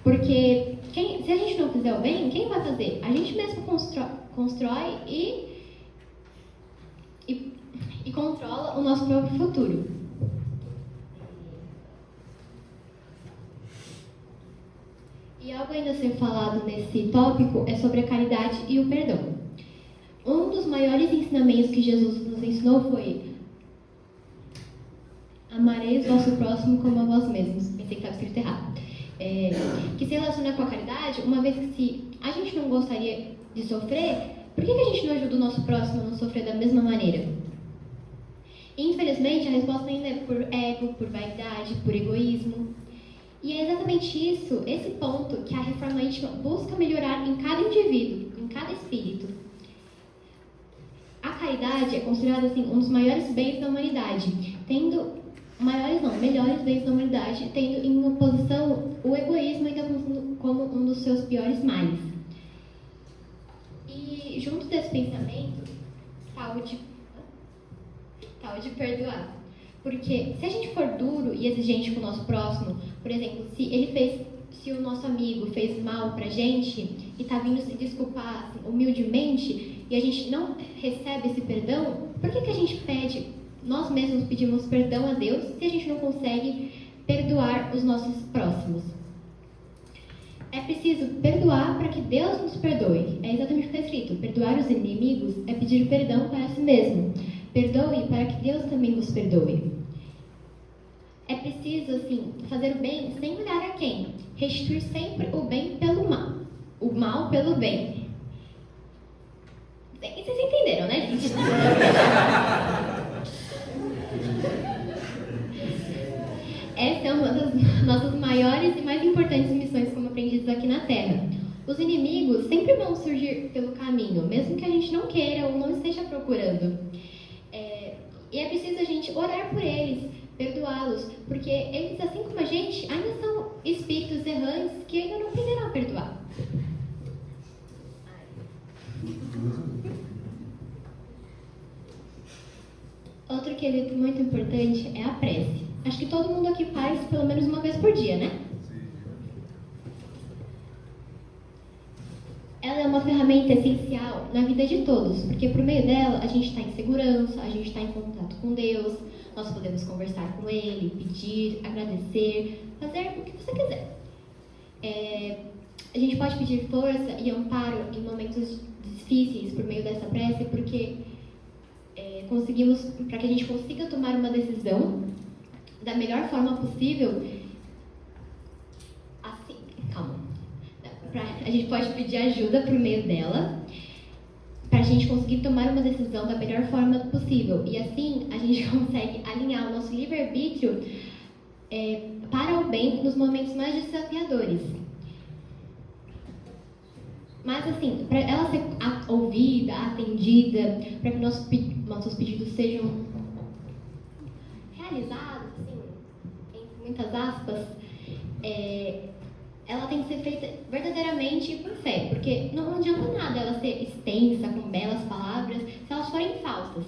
Porque se a gente não fizer o bem, quem vai fazer? A gente mesmo constrói e controla o nosso próprio futuro. E algo ainda a ser falado nesse tópico é sobre a caridade e o perdão. Um dos maiores ensinamentos que Jesus nos ensinou foi: amareis o vosso próximo como a vós mesmos. Pensei que estava escrito errado. Que se relaciona com a caridade, uma vez que se a gente não gostaria de sofrer, por que a gente não ajuda o nosso próximo a não sofrer da mesma maneira? Infelizmente, a resposta ainda é por ego, por vaidade, por egoísmo. E é exatamente isso, esse ponto, que a reforma íntima busca melhorar em cada indivíduo, em cada espírito. A caridade é considerada assim, um dos maiores bens da humanidade, melhores bens da humanidade, tendo em oposição o egoísmo ainda como um dos seus piores males. E junto desse pensamento, está o de perdoar. Porque se a gente for duro e exigente com o nosso próximo, por exemplo, se o nosso amigo fez mal pra gente e tá vindo se desculpar assim, humildemente, e a gente não recebe esse perdão, por que a gente nós mesmos pedimos perdão a Deus se a gente não consegue perdoar os nossos próximos? É preciso perdoar para que Deus nos perdoe. É exatamente o que está escrito: perdoar os inimigos é pedir perdão para si mesmo. Perdoe para que Deus também nos perdoe. É preciso, assim, fazer o bem sem olhar a quem. Restituir sempre o bem pelo mal. O mal pelo bem. Vocês entenderam, né, gente? Essa é uma das nossas maiores e mais importantes missões como aprendizes aqui na Terra. Os inimigos sempre vão surgir pelo caminho, mesmo que a gente não queira ou não esteja procurando. E é preciso a gente orar por eles, perdoá-los, porque eles, assim como a gente, ainda são espíritos errantes que ainda não aprenderam a perdoar. Outro quesito muito importante é a prece. Acho que todo mundo aqui faz pelo menos uma vez por dia, né? Ela é uma ferramenta essencial na vida de todos, porque por meio dela a gente está em segurança, a gente está em contato com Deus, nós podemos conversar com Ele, pedir, agradecer, fazer o que você quiser. A gente pode pedir força e amparo em momentos difíceis por meio dessa prece, porque para que a gente consiga tomar uma decisão da melhor forma possível. Assim, calma. A gente pode pedir ajuda por meio dela, para a gente conseguir tomar uma decisão da melhor forma possível. E assim a gente consegue alinhar o nosso livre-arbítrio para o bem nos momentos mais desafiadores. Mas assim, para ela ser ouvida, atendida, para que nossos pedidos sejam realizados, assim, entre muitas aspas, ela tem que ser feita verdadeiramente por fé, porque não adianta nada ela ser extensa, com belas palavras, se elas forem falsas.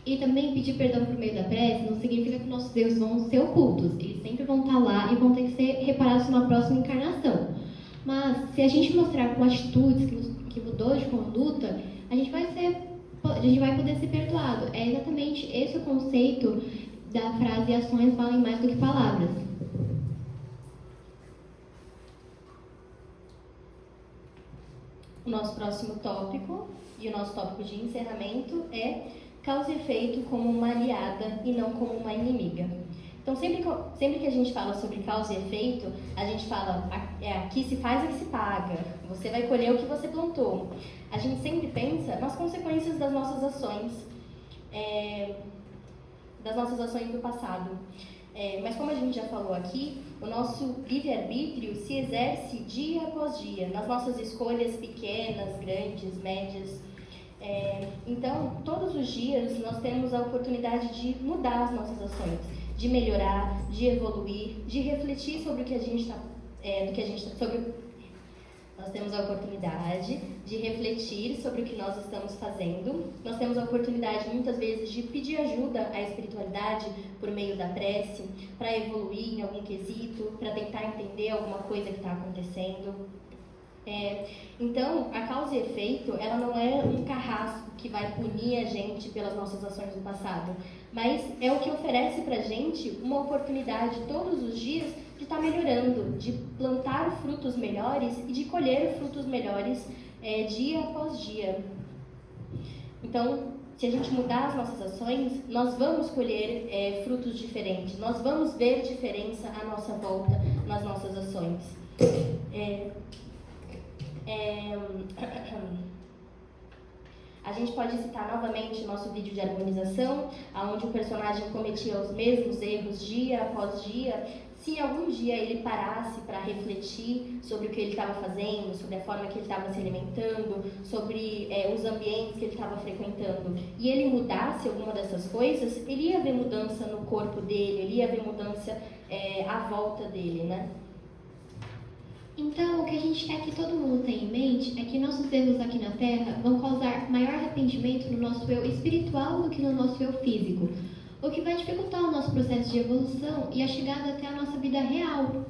E também pedir perdão por meio da prece não significa que nossos deuses vão ser ocultos, eles sempre vão estar lá e vão ter que ser reparados numa próxima encarnação. Mas se a gente mostrar com atitudes que mudou de conduta, a gente vai poder ser perdoado. É exatamente esse o conceito da frase ações valem mais do que palavras. O nosso próximo tópico, e o nosso tópico de encerramento, é causa e efeito como uma aliada e não como uma inimiga. Então, sempre que a gente fala sobre causa e efeito, a gente fala, aqui se faz e que se paga, você vai colher o que você plantou. A gente sempre pensa nas consequências das nossas ações do passado. Mas como a gente já falou aqui, o nosso livre-arbítrio se exerce dia após dia, nas nossas escolhas pequenas, grandes, médias. Então, todos os dias nós temos a oportunidade de mudar as nossas ações, de melhorar, de evoluir, de refletir sobre o que a gente está, Nós temos a oportunidade de refletir sobre o que nós estamos fazendo. Nós temos a oportunidade, muitas vezes, de pedir ajuda à espiritualidade por meio da prece, para evoluir em algum quesito, para tentar entender alguma coisa que está acontecendo. Então, a causa e efeito, ela não é um carrasco que vai punir a gente pelas nossas ações do passado, mas é o que oferece pra gente uma oportunidade todos os dias de estar melhorando, de plantar frutos melhores e de colher frutos melhores dia após dia. Então, se a gente mudar as nossas ações, nós vamos colher frutos diferentes, nós vamos ver diferença à nossa volta nas nossas ações. A gente pode citar novamente o nosso vídeo de harmonização, onde o personagem cometia os mesmos erros dia após dia. Se algum dia ele parasse para refletir sobre o que ele estava fazendo, sobre a forma que ele estava se alimentando, sobre os ambientes que ele estava frequentando, e ele mudasse alguma dessas coisas, ele ia ver mudança no corpo dele, ele ia ver mudança à volta dele, né? Então, o que a gente quer que todo mundo tenha em mente é que nossos erros aqui na Terra vão causar maior arrependimento no nosso eu espiritual do que no nosso eu físico, o que vai dificultar o nosso processo de evolução e a chegada até a nossa vida real.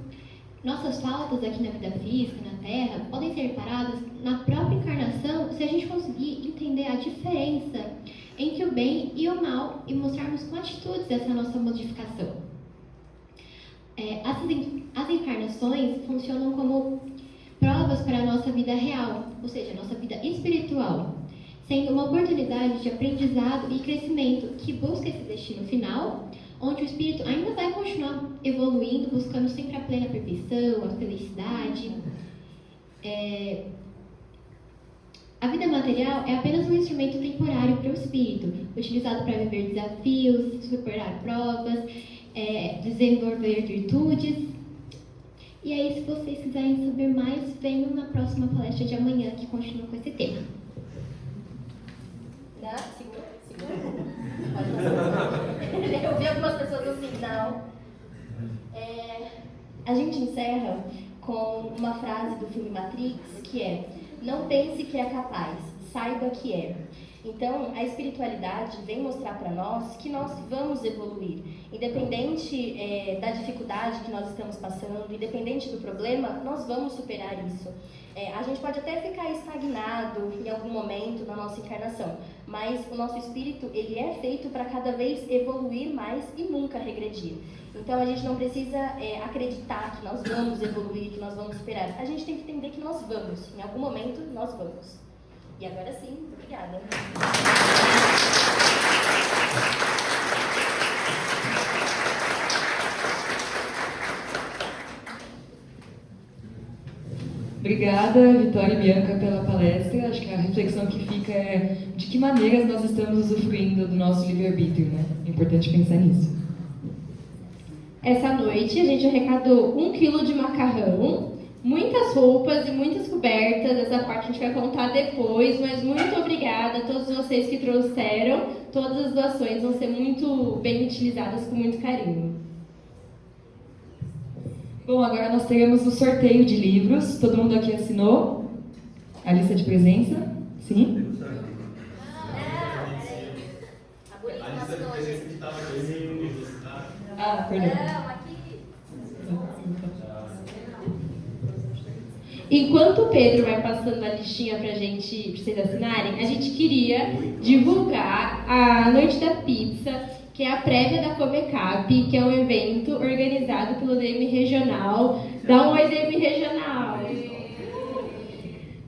Nossas faltas aqui na vida física, na Terra, podem ser reparadas na própria encarnação se a gente conseguir entender a diferença entre o bem e o mal e mostrarmos com atitudes essa nossa modificação. As encarnações funcionam como provas para a nossa vida real, ou seja, a nossa vida espiritual, sendo uma oportunidade de aprendizado e crescimento que busca esse destino final, onde o espírito ainda vai continuar evoluindo, buscando sempre a plena perfeição, a felicidade. A vida material é apenas um instrumento temporário para o espírito, utilizado para viver desafios, superar provas, desenvolver virtudes. E aí, se vocês quiserem saber mais, venham na próxima palestra de amanhã, que continua com esse tema. Segura. Pode passar. Eu vi algumas pessoas assim, não. A gente encerra com uma frase do filme Matrix, que é: não pense que é capaz, saiba que é. Então, a espiritualidade vem mostrar para nós que nós vamos evoluir. Independente da dificuldade que nós estamos passando, independente do problema, nós vamos superar isso. A gente pode até ficar estagnado em algum momento na nossa encarnação, mas o nosso espírito, ele é feito para cada vez evoluir mais e nunca regredir. Então, a gente não precisa acreditar que nós vamos evoluir, que nós vamos superar. A gente tem que entender que nós vamos. Em algum momento, nós vamos. E agora sim, obrigada. Obrigada, Vitória e Bianca, pela palestra. Acho que a reflexão que fica é de que maneiras nós estamos usufruindo do nosso livre-arbítrio, né? É importante pensar nisso. Essa noite a gente arrecadou 1 quilo de macarrão, muitas roupas e muitas cobertas. Essa parte a gente vai contar depois, mas muito obrigada a todos vocês que trouxeram. Todas as doações vão ser muito bem utilizadas, com muito carinho. Bom, agora nós teremos o sorteio de livros. Todo mundo aqui assinou a lista de presença? Sim? Ah, perdão. Enquanto o Pedro vai passando a listinha pra vocês assinarem, a gente queria divulgar a Noite da Pizza, que é a prévia da Comecap, que é um evento organizado pelo DM Regional. Dá um oi, DM Regional!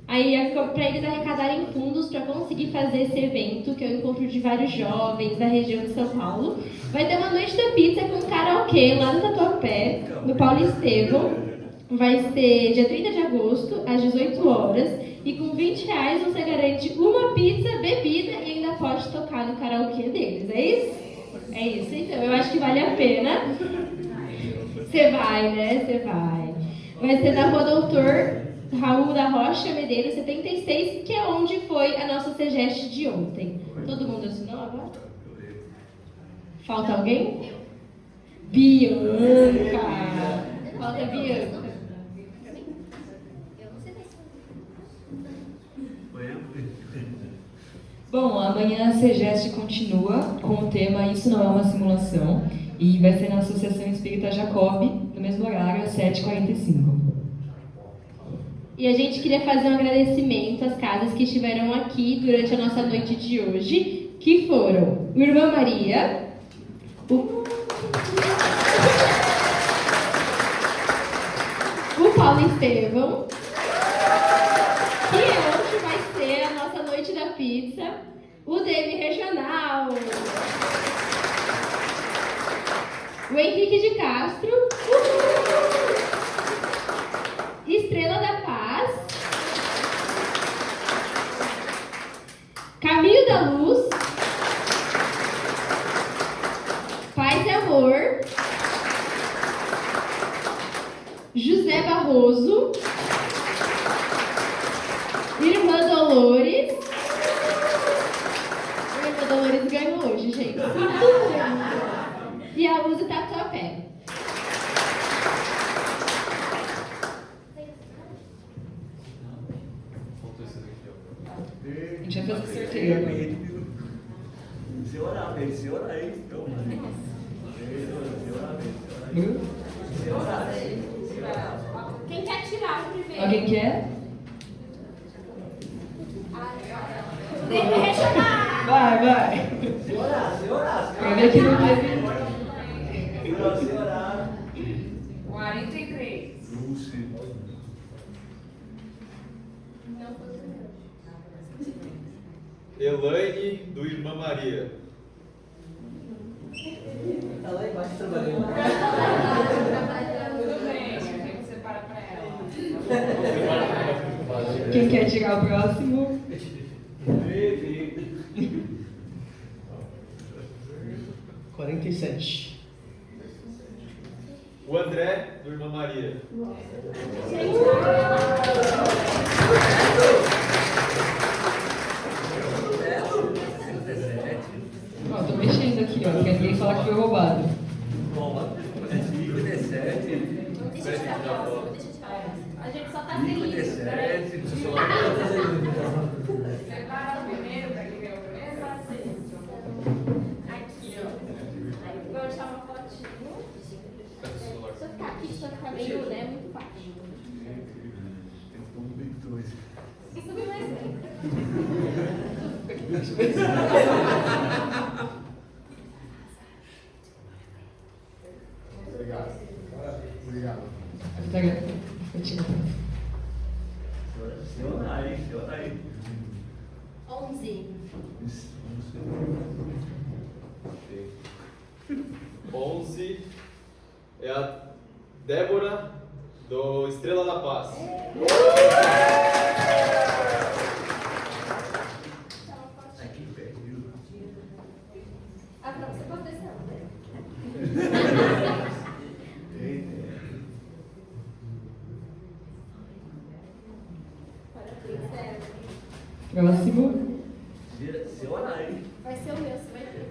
Aí, para eles arrecadarem fundos para conseguir fazer esse evento, que é o encontro de vários jovens da região de São Paulo, vai ter uma Noite da Pizza com karaokê lá no Tatuapé, no Paulo Estevão. Vai ser dia 30 de agosto, às 18 horas, e com R$20 você garante uma pizza, bebida e ainda pode tocar no karaokê deles, é isso? É isso, então, eu acho que vale a pena. Você vai, né? Você vai. Vai ser na Rua Doutor Raul da Rocha Medeiros, 76, que é onde foi a nossa CGEST de ontem. Todo mundo assinou agora? Falta alguém? Bianca! Falta Bianca. Bom, amanhã a CEGEST continua com o tema Isso Não É Uma Simulação e vai ser na Associação Espírita Jacob, no mesmo horário, às 7h45. E a gente queria fazer um agradecimento às casas que estiveram aqui durante a nossa noite de hoje, que foram o Irmã Maria, o Paulo Estevão, que hoje vai ser a nossa noite da pizza, o DM Regional, o Henrique de Castro, Estrela da Paz, Caminho da Luz, Paz e Amor, José Barroso, Irmã Dolores. A Irmã Dolores ganhou hoje, gente. E a Luz Tatuapé. A gente vai fazer sorteio agora. Se orar, velho, se orar aí. Se orar. Quem quer tirar o primeiro? Alguém quer? Vai. Se orar. Pra ver que não teve. Se orar. 43. Elaine, do Irmã Maria. Tá lá embaixo trabalhando. Tudo bem, a gente separa pra ela. Quem quer tirar o próximo? 47. O André, do Irmã Maria. Ó, tô mexendo aqui, ó, porque ninguém fala que foi roubado. A gente só tá feliz. Separa o primeiro pra quem ganhou o primeiro. Aqui, ó. Vou deixar uma fotinho. Se eu ficar aqui, se eu ficar meio, né? Muito fácil. Isso me vai ser. Obrigado. Se orar aí. 11. 11 é a Débora, do Estrela da Paz. Aqui perto, viu? Ah, não, você pode descer, né? Próximo. Se orar aí. Vai ser o meu, você vai ver.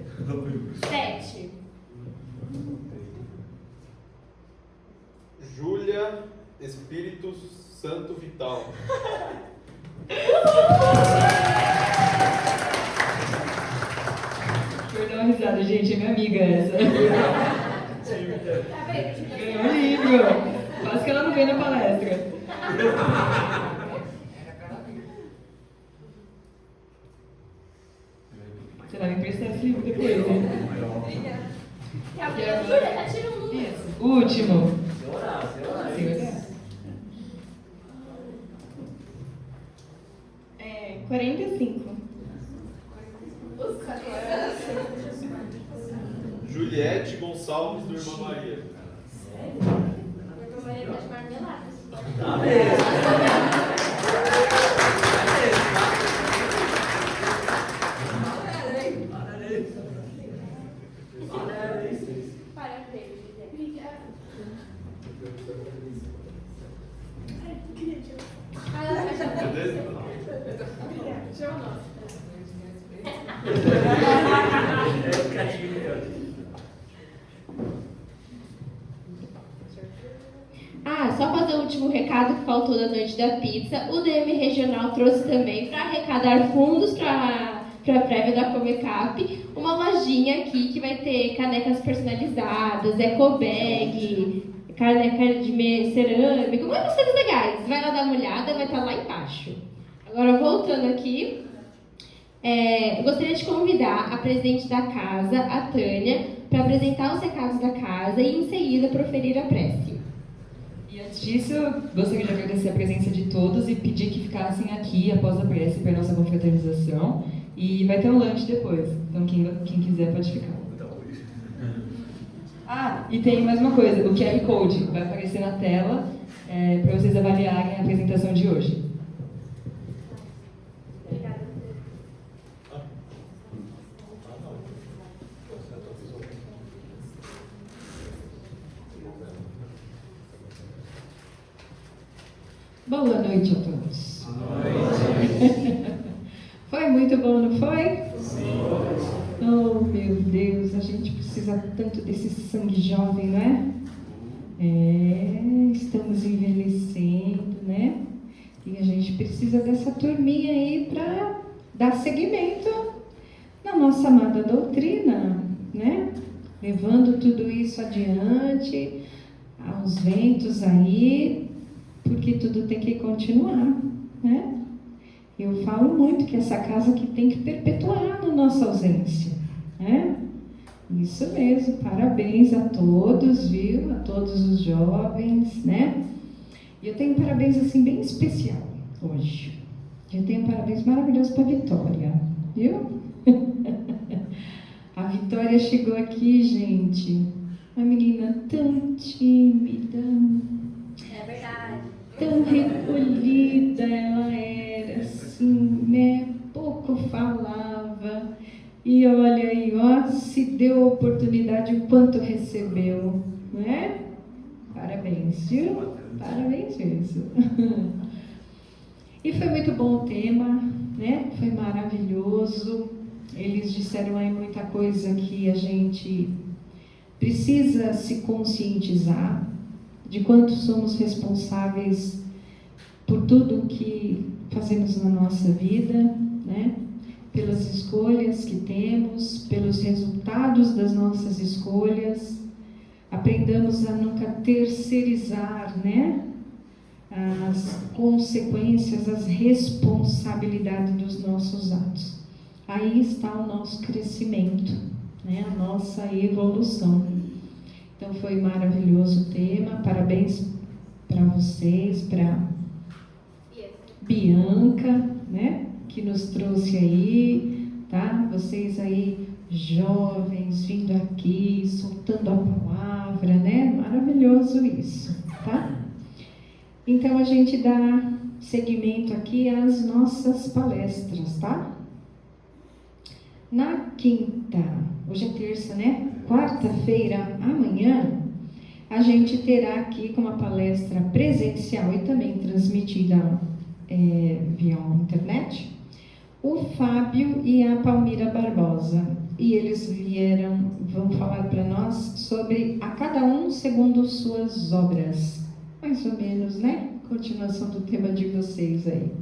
7. Júlia, Espírito Santo Vital. Foi dar uma risada, gente, é minha amiga essa. Tá vendo? Ganhou um livro. Quase que ela não vem na palestra. Você vai me emprestar esse livro depois, hein? Júlia, tá tirando um número. Isso. Último. Se orar. Se olhar. 45. Os 40. Juliette Gonçalves, do Irmã Maria. Meu marido tá de marmelada. Tá mesmo. Parabéns, Juliette. Ah, ela vai chamar. Beleza? Chama o nosso. Só fazer o último recado que faltou da noite da pizza. O DM Regional trouxe também para arrecadar fundos para para a prévia da Comecap, uma lojinha aqui que vai ter canecas personalizadas, eco bag, caneca de cerâmica, muitas coisas legais. Vai lá dar uma olhada, vai estar lá embaixo. Agora, voltando aqui, eu gostaria de convidar a presidente da casa, a Tânia, para apresentar os recados da casa e, em seguida, proferir a prece. E antes disso, gostaria de agradecer a presença de todos e pedir que ficassem aqui após a prece para a nossa confraternização. E vai ter um lanche depois, então quem quiser pode ficar. E tem mais uma coisa, o QR Code vai aparecer na tela para vocês avaliarem a apresentação de hoje. Boa noite a todos. Foi muito bom, não foi? Sim. Oh, meu Deus, a gente precisa tanto desse sangue jovem, não é? Estamos envelhecendo, né? E a gente precisa dessa turminha aí para dar seguimento na nossa amada doutrina, né? Levando tudo isso adiante, aos ventos aí, porque tudo tem que continuar, né? Eu falo muito que essa casa aqui tem que perpetuar na nossa ausência, né? Isso mesmo, parabéns a todos, viu? A todos os jovens, né? E eu tenho um parabéns assim bem especial hoje. Eu tenho um parabéns maravilhoso para a Vitória, viu? A Vitória chegou aqui, gente, uma menina tão tímida. É verdade. Tão recolhida ela era, assim, né? Pouco falava. E olha aí, ó, se deu a oportunidade, o quanto recebeu, né? Parabéns, viu? Parabéns mesmo. E foi muito bom o tema, né? Foi maravilhoso. Eles disseram aí muita coisa que a gente precisa se conscientizar de quanto somos responsáveis por tudo que fazemos na nossa vida, né? Pelas escolhas que temos, pelos resultados das nossas escolhas. Aprendamos a nunca terceirizar, né? As consequências, as responsabilidades dos nossos atos. Aí está o nosso crescimento, né? A nossa evolução. Então foi maravilhoso o tema, parabéns para vocês, para Bianca, né, que nos trouxe aí, tá? Vocês aí jovens vindo aqui, soltando a palavra, né? Maravilhoso isso, tá? Então a gente dá seguimento aqui às nossas palestras, tá? Na quinta, hoje é terça, né? Quarta-feira, amanhã, a gente terá aqui com uma palestra presencial e também transmitida via internet, o Fábio e a Palmira Barbosa. E eles vão falar para nós sobre a cada um segundo suas obras. Mais ou menos, né? Continuação do tema de vocês aí.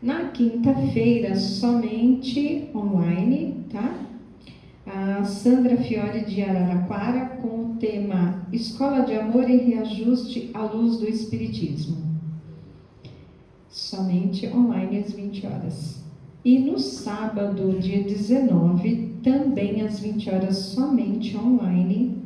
Na quinta-feira, somente online, tá? A Sandra Fiore de Araraquara com o tema Escola de Amor e Reajuste à Luz do Espiritismo. Somente online às 20 horas. E no sábado, dia 19, também às 20 horas, somente online,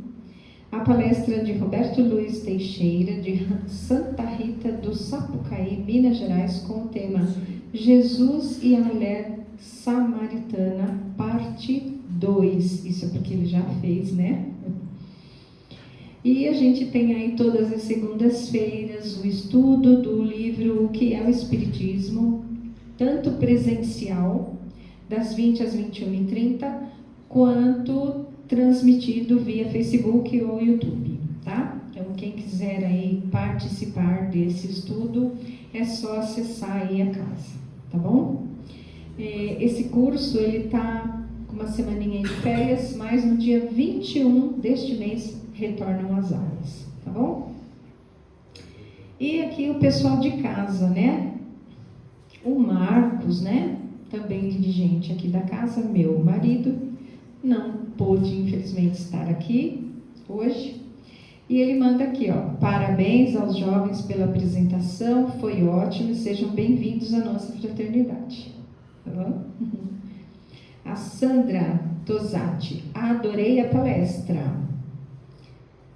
a palestra de Roberto Luiz Teixeira, de Santa Rita do Sapucaí, Minas Gerais, com o tema Jesus e a Mulher Samaritana, parte 2. Isso é porque ele já fez, né? E a gente tem aí todas as segundas-feiras o estudo do livro O que é o Espiritismo, tanto presencial, das 20 às 21h30, quanto transmitido via Facebook ou YouTube, tá? Então, quem quiser aí participar desse estudo, é só acessar aí a casa, tá bom? Esse curso, ele tá com uma semaninha de férias, mas no dia 21 deste mês retornam as aulas, tá bom? E aqui o pessoal de casa, né? O Marcos, né? também dirigente aqui da casa, meu marido, não pôde, infelizmente, estar aqui hoje. E ele manda aqui, ó, parabéns aos jovens pela apresentação, foi ótimo e sejam bem-vindos à nossa fraternidade. Tá bom? A Sandra Tosati, adorei a palestra.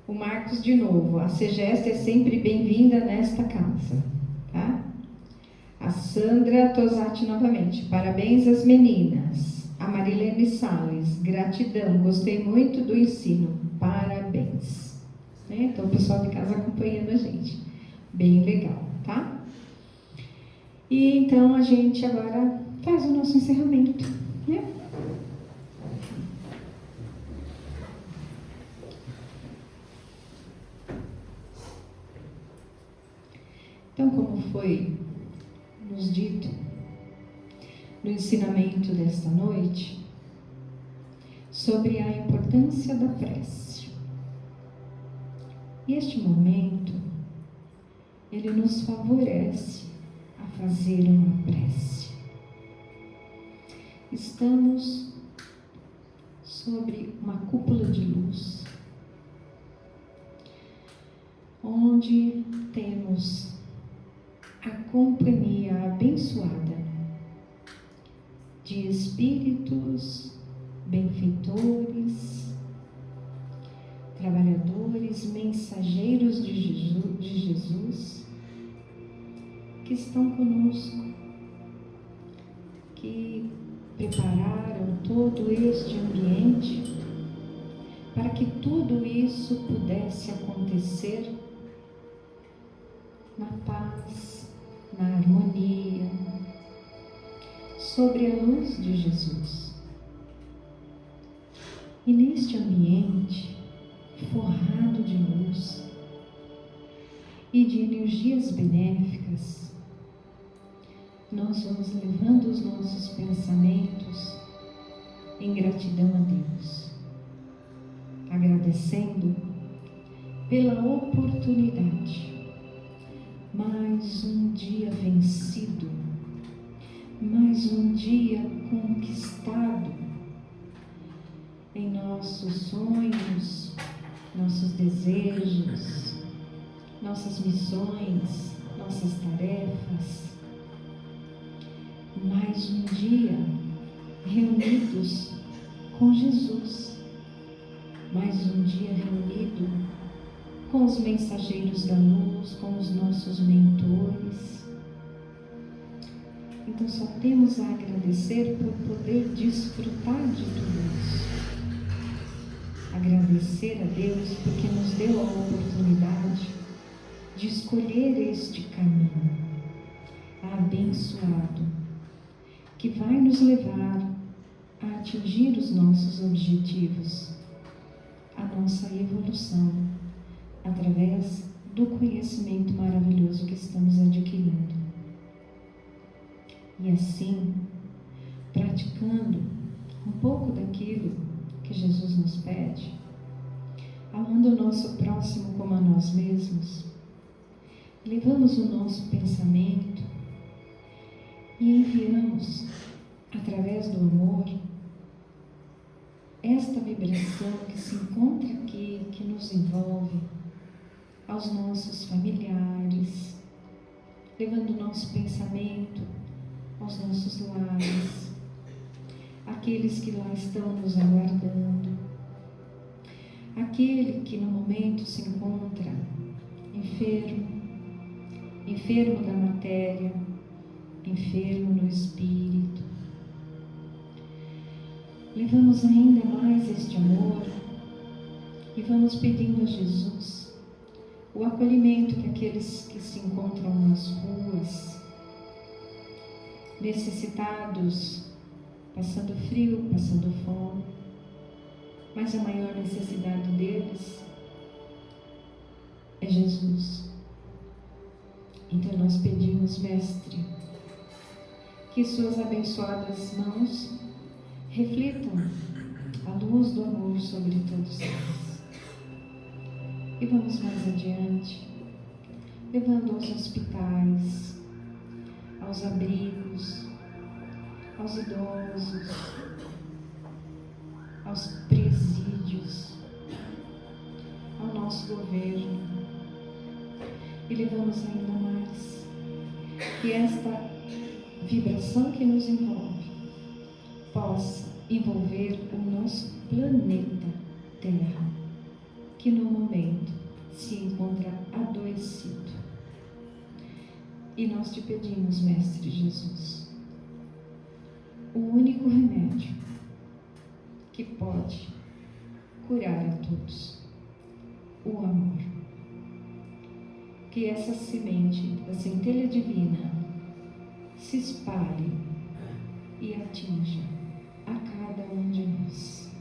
O Marcos de novo, a CEGEST é sempre bem-vinda nesta casa, tá? A Sandra Tosati novamente, parabéns às meninas. A Marilene Salles, gratidão, gostei muito do ensino, parabéns. Né? Então o pessoal de casa acompanhando a gente, bem legal, tá? E então a gente agora faz o nosso encerramento, né? Então, como foi nos dito no ensinamento desta noite, sobre a importância da prece. E este momento, ele nos favorece a fazer uma prece. Estamos sobre uma cúpula de luz, onde temos a companhia abençoada de espíritos benfeitores, trabalhadores, mensageiros de Jesus, que estão conosco, que prepararam todo este ambiente para que tudo isso pudesse acontecer na paz, na harmonia, sobre a luz de Jesus. E neste ambiente forrado de luz e de energias benéficas, nós vamos levando os nossos pensamentos em gratidão a Deus, agradecendo pela oportunidade. Mais um dia vencido, mais um dia conquistado em nossos sonhos, nossos desejos, nossas missões, nossas tarefas. Mais um dia reunidos com Jesus, mais um dia reunido com os mensageiros da luz, com os nossos mentores. Então só temos a agradecer por poder desfrutar de tudo isso. Agradecer a Deus porque nos deu a oportunidade de escolher este caminho abençoado, que vai nos levar a atingir os nossos objetivos, a nossa evolução, através do conhecimento maravilhoso que estamos adquirindo. E assim, praticando um pouco daquilo que Jesus nos pede, amando o nosso próximo como a nós mesmos, levamos o nosso pensamento e enviamos, através do amor, esta vibração que se encontra aqui, que nos envolve, aos nossos familiares, levando o nosso pensamento aos nossos lares, aqueles que lá estão nos aguardando, aquele que no momento se encontra enfermo da matéria, enfermo no espírito. Levamos ainda mais este amor e vamos pedindo a Jesus o acolhimento que aqueles que se encontram nas ruas, necessitados, passando frio, passando fome, mas a maior necessidade deles é Jesus. Então nós pedimos, Mestre, que suas abençoadas mãos reflitam a luz do amor sobre todos nós. E vamos mais adiante, levando aos hospitais, aos abrigos, aos idosos, aos presídios, ao nosso governo. E levamos ainda mais que esta vibração que nos envolve possa envolver o nosso planeta Terra, que no momento se encontra adoecido. E nós te pedimos, Mestre Jesus, o único remédio que pode curar a todos, o amor. Que essa semente da centelha divina se espalhe e atinja a cada um de nós,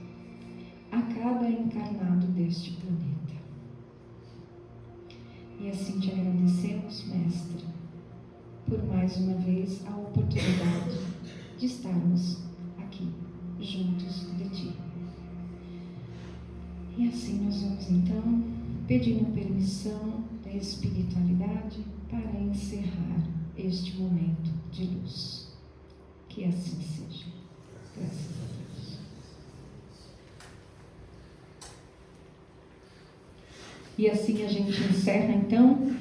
a cada encarnado deste planeta. E assim te agradecemos, Mestre, por mais uma vez a oportunidade de estarmos aqui, juntos de Ti. E assim nós vamos então, pedindo permissão da espiritualidade para encerrar este momento de luz. Que assim seja. Graças a Deus. E assim a gente encerra então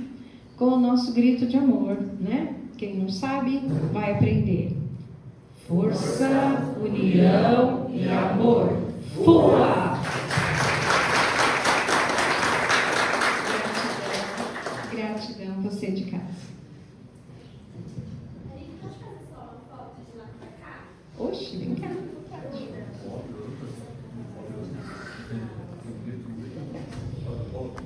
com o nosso grito de amor, né? Quem não sabe, vai aprender. Força, união e amor. Fua! Gratidão, você de casa. Oxe, vem cá.